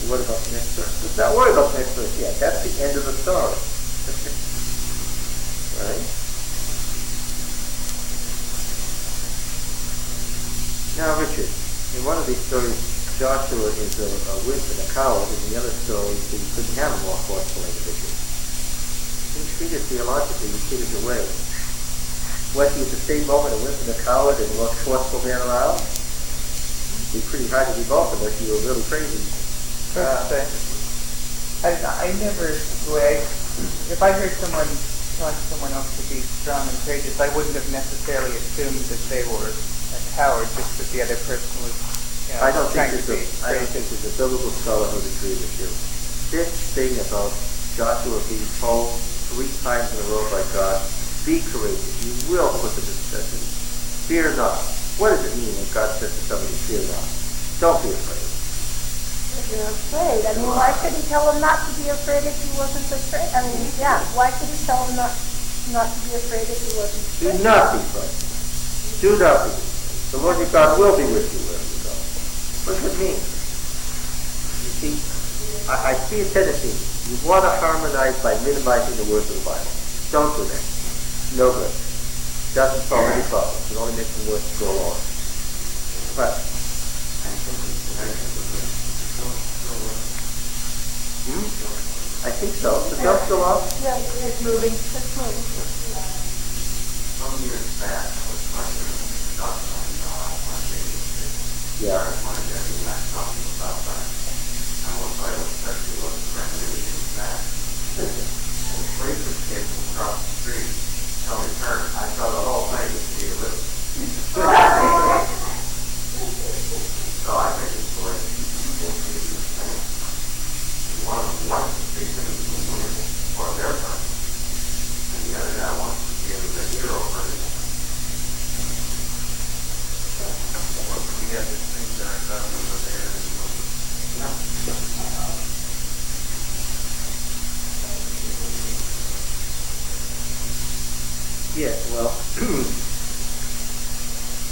Speaker 1: What about the next verse? Let's not worry about the next verse yet. That's the end of the story. Right? Now, Richard, in one of these stories, Joshua is a wimp and a coward. In the other story, he couldn't have a more forceful individual. You treat it theologically, you treat it away. Was he at the same moment a wimp and a coward and the most forceful man around? It'd be pretty hard to be both unless you were really crazy.
Speaker 2: I never, if I heard someone telling someone else to be strong and courageous, I wouldn't have necessarily assumed that they were a coward, just that the other person was,
Speaker 1: I don't think
Speaker 2: trying to be
Speaker 1: there's a biblical scholar who would agree with you. This thing about Joshua being told 3 times in a row by God, be courageous, you will put them to necessity. Fear not. What does it mean when God says to somebody, fear not? Don't be afraid.
Speaker 4: You're afraid. I mean, why should he tell him not to be afraid if he wasn't afraid? I mean, yeah, why should he tell him not to be afraid if he wasn't afraid?
Speaker 1: Do not be frightened. Do not be. The Lord your God will be with you wherever you go. What does it mean? You see, I see a tendency. You want to harmonize by minimizing the words of the Bible. Don't do that. No good. Doesn't solve any problems. It only makes the words go on. But I think so. The bell's still off?
Speaker 4: Yeah, it's moving. It's moving.
Speaker 3: Some years back, I was trying to talk about my baby.
Speaker 1: Yeah.
Speaker 3: I wanted to be back talking about that. And once I was especially looking for activity in back. And the police came from across the street, tell me turn. I thought the whole thing was to be a little. So I think it's the way people see these things. One of them wants to see them for their time. And the other guy wants to see him as a hero for his. We have this thing that I thought was there and
Speaker 1: Yeah, well,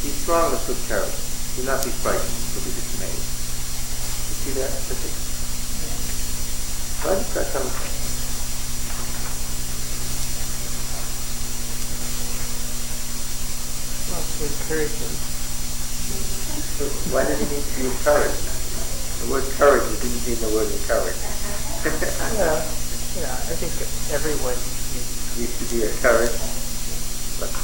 Speaker 1: be strong with good courage. Do not be frightened, but be dismayed. You see that? Why does that come?
Speaker 2: Well, to encourage him.
Speaker 1: Why did he need to be encouraged? The word courage didn't mean the word encourage.
Speaker 2: I think that everyone
Speaker 1: Needs to be encouraged. But,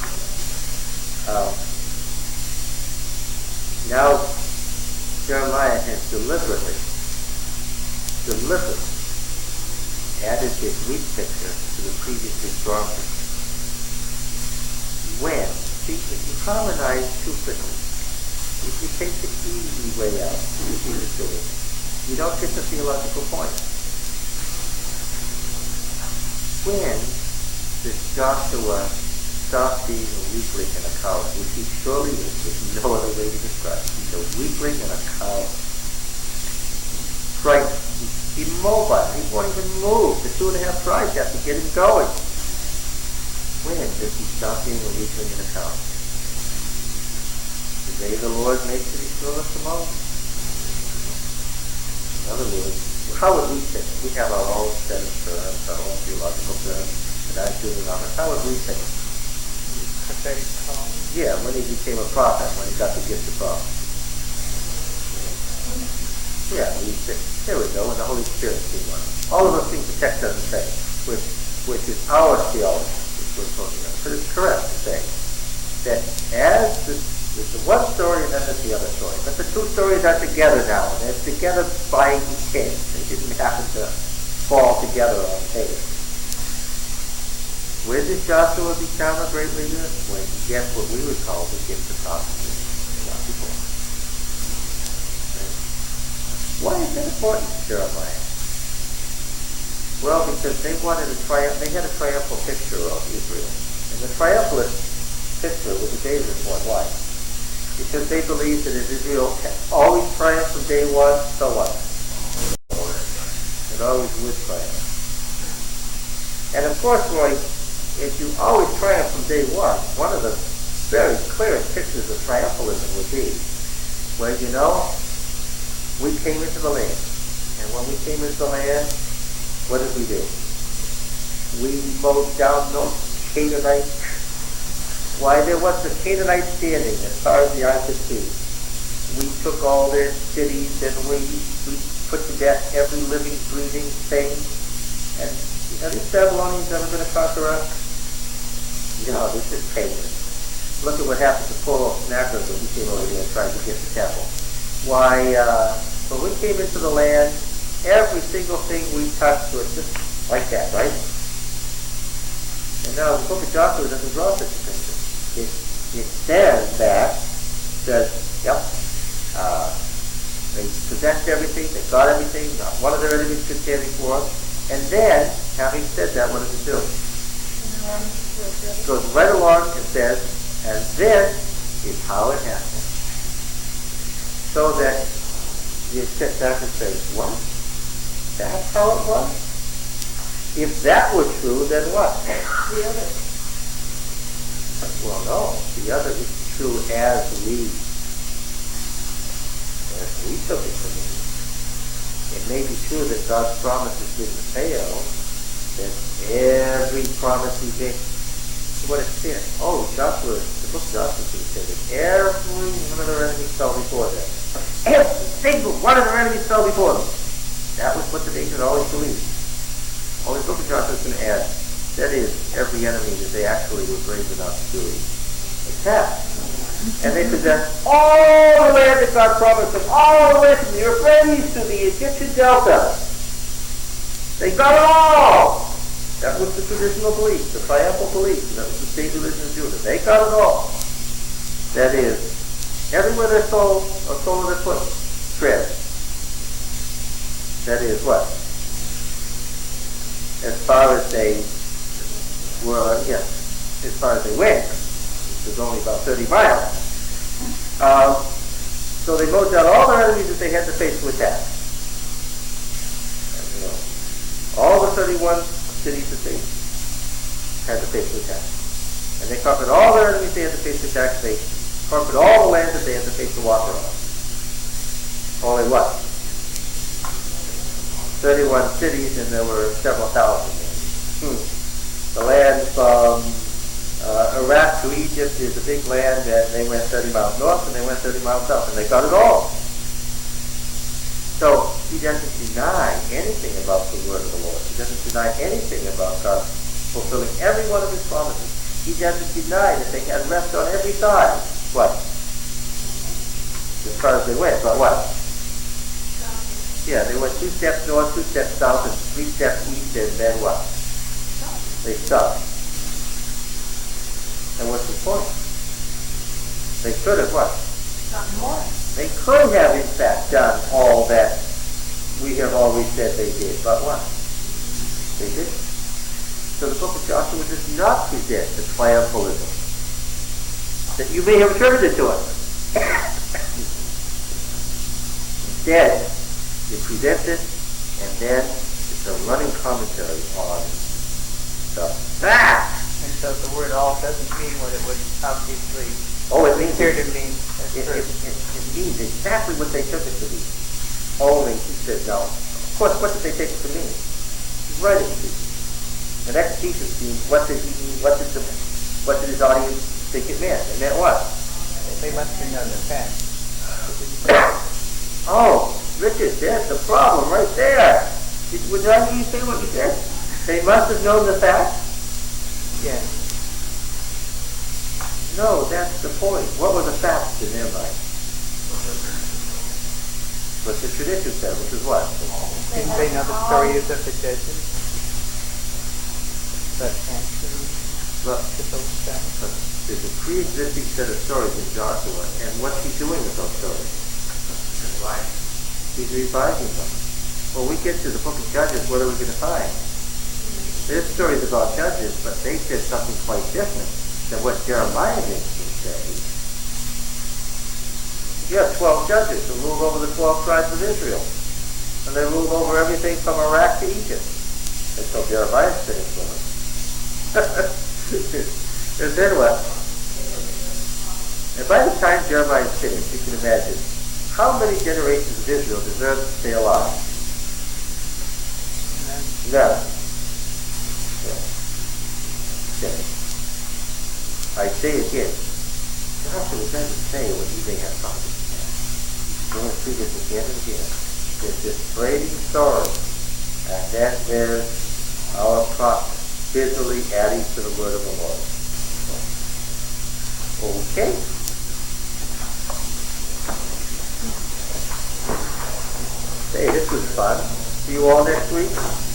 Speaker 1: now, Jeremiah has deliberately added his weak picture to the previously strong picture. When? See, if you harmonize too quickly, if you take the easy way out, you don't get the theological point. When does Joshua stop being a weakling and a coward, which he surely is? There's no other way to describe it. He's a weakling and a coward. Frightened. He's immobile. He won't even move. The 2.5 tribes have to get him going. When does he stop being a weakling and a coward? The day the Lord makes it restored to Moses. In other words, how would we think? We have our own set of terms, our own theological terms, and I'm doing on it. How would we think?
Speaker 2: prophetic call.
Speaker 1: Yeah, when he became a prophet, when he got the gift of prophecy. Yeah, there we go, when the Holy Spirit came on. All of those things the text doesn't say, which is our theology, which we're talking about. But it's correct to say that as there's the one story and then there's the other story. But the two stories are together now, and they're together by chance. They didn't happen to fall together on tape. Where did Joshua become a great leader? When he gets what we would call the gift of prophecy. Not before. Why is that important to Jeremiah? Well, because they had a triumphal picture of Israel. And the triumphalist picture was a David's one. Why? Because they believed that if Israel always triumphed from day one, so what? It always would triumph. And of course, Roy, if you always triumph from day one of the very clearest pictures of triumphalism would be where, we came into the land. And when we came into the land, what did we do? We mowed down those Canaanites. Why, there wasn't a Canaanite standing as far as the eye could see. We took all their cities and we put to death every living, breathing thing. And are these Babylonians ever going to conquer us? No, this is pagan. Look at what happened to poor old Sennacherib when he came over here and tried to get the temple. Why, when we came into the land, every single thing we touched was just like that, right? And now the book of Joshua doesn't draw such a picture. It says that, yep, they possessed everything, they got everything, not one of their enemies could stand before them. And then, having said that, what does it do? It goes right along and says, and this is how it happened. So that you sit back and say, what? That's how it was? If that were true, then what?
Speaker 5: The other.
Speaker 1: Well, no. The other is true as we took it to mean. It may be true that God's promises didn't fail, that every promise he made, what it said. Oh, Joshua, the book of Joshua said that every one of their enemies fell before them. Every single one of their enemies fell before them. That was what the nation always believed. Only the book of Joshua is going to add, that is, every enemy that they actually were brave enough to attack. And they possessed all the land that God promised them, all the way from the Euphrates to the Egyptian Delta. They got it all. That was the traditional belief, the triumphal belief, and that was the state religion of Judah. They got it all. That is, everywhere their soul of their foot tread. That is what? As far as they were, as far as they went, which was only about 30 miles. So they mowed down all their enemies that they had to face to attack. And, all the 31 cities that they had to face to attack. And they conquered all their enemies they had to face to attack. They conquered all the land that they had to face to walk around. Only what? 31 cities, and there were several thousand. The land from Iraq to Egypt is a big land, and they went 30 miles north and they went 30 miles south, and they got it all. So he doesn't deny anything about the word of the Lord. He doesn't deny anything about God fulfilling every one of his promises. He doesn't deny that they had rest on every side. What? As far as they went, but what? Yeah, they went 2 steps north, 2 steps south, and 3 steps east, and then what? They stopped. And what's the point? They could have what?
Speaker 5: Not more.
Speaker 1: They could have, in fact, done all that we have always said they did, but what? They didn't. So the book of Joshua does not present the triumphalism that you may have attributed to it. Instead, it presents it, and then it's a running commentary on the fact.
Speaker 2: And so the word all doesn't mean what it would obviously
Speaker 1: appear
Speaker 2: to mean.
Speaker 1: It means exactly what they took it to be. Only, he said, no. Of course, what did they take it to mean? He's writing to you. An exegesis means, what did he mean? What did his audience think it meant? It meant what?
Speaker 2: They must have known the fact.
Speaker 1: Oh, Richard, there's the problem right there. Would you say what you said? They must have known the fact?
Speaker 2: Yeah.
Speaker 1: No, that's the point. What were the facts in their mind? What the tradition said, which is what?
Speaker 2: Didn't they know the stories of the judges? But actually,
Speaker 1: Look,
Speaker 2: the Philistines.
Speaker 1: there's a pre-existing set of stories in Joshua, and what's he doing with those stories? He's revising them. When we get to the book of Judges, what are we going to find? There's stories about judges, but they said something quite different than what Jeremiah makes them say. You have 12 judges who ruled over the 12 tribes of Israel. And they ruled over everything from Iraq to Egypt. Until Jeremiah finished with them. And then what? And by the time Jeremiah is finished, you can imagine how many generations of Israel deserve to stay alive. None. Yeah. Okay. I say again, Joshua doesn't say what he may have thought. You're going to see this again and again. There's this braiding story, and then there's our prophet busily adding to the word of the Lord. Okay. Hey, this was fun. See you all next week.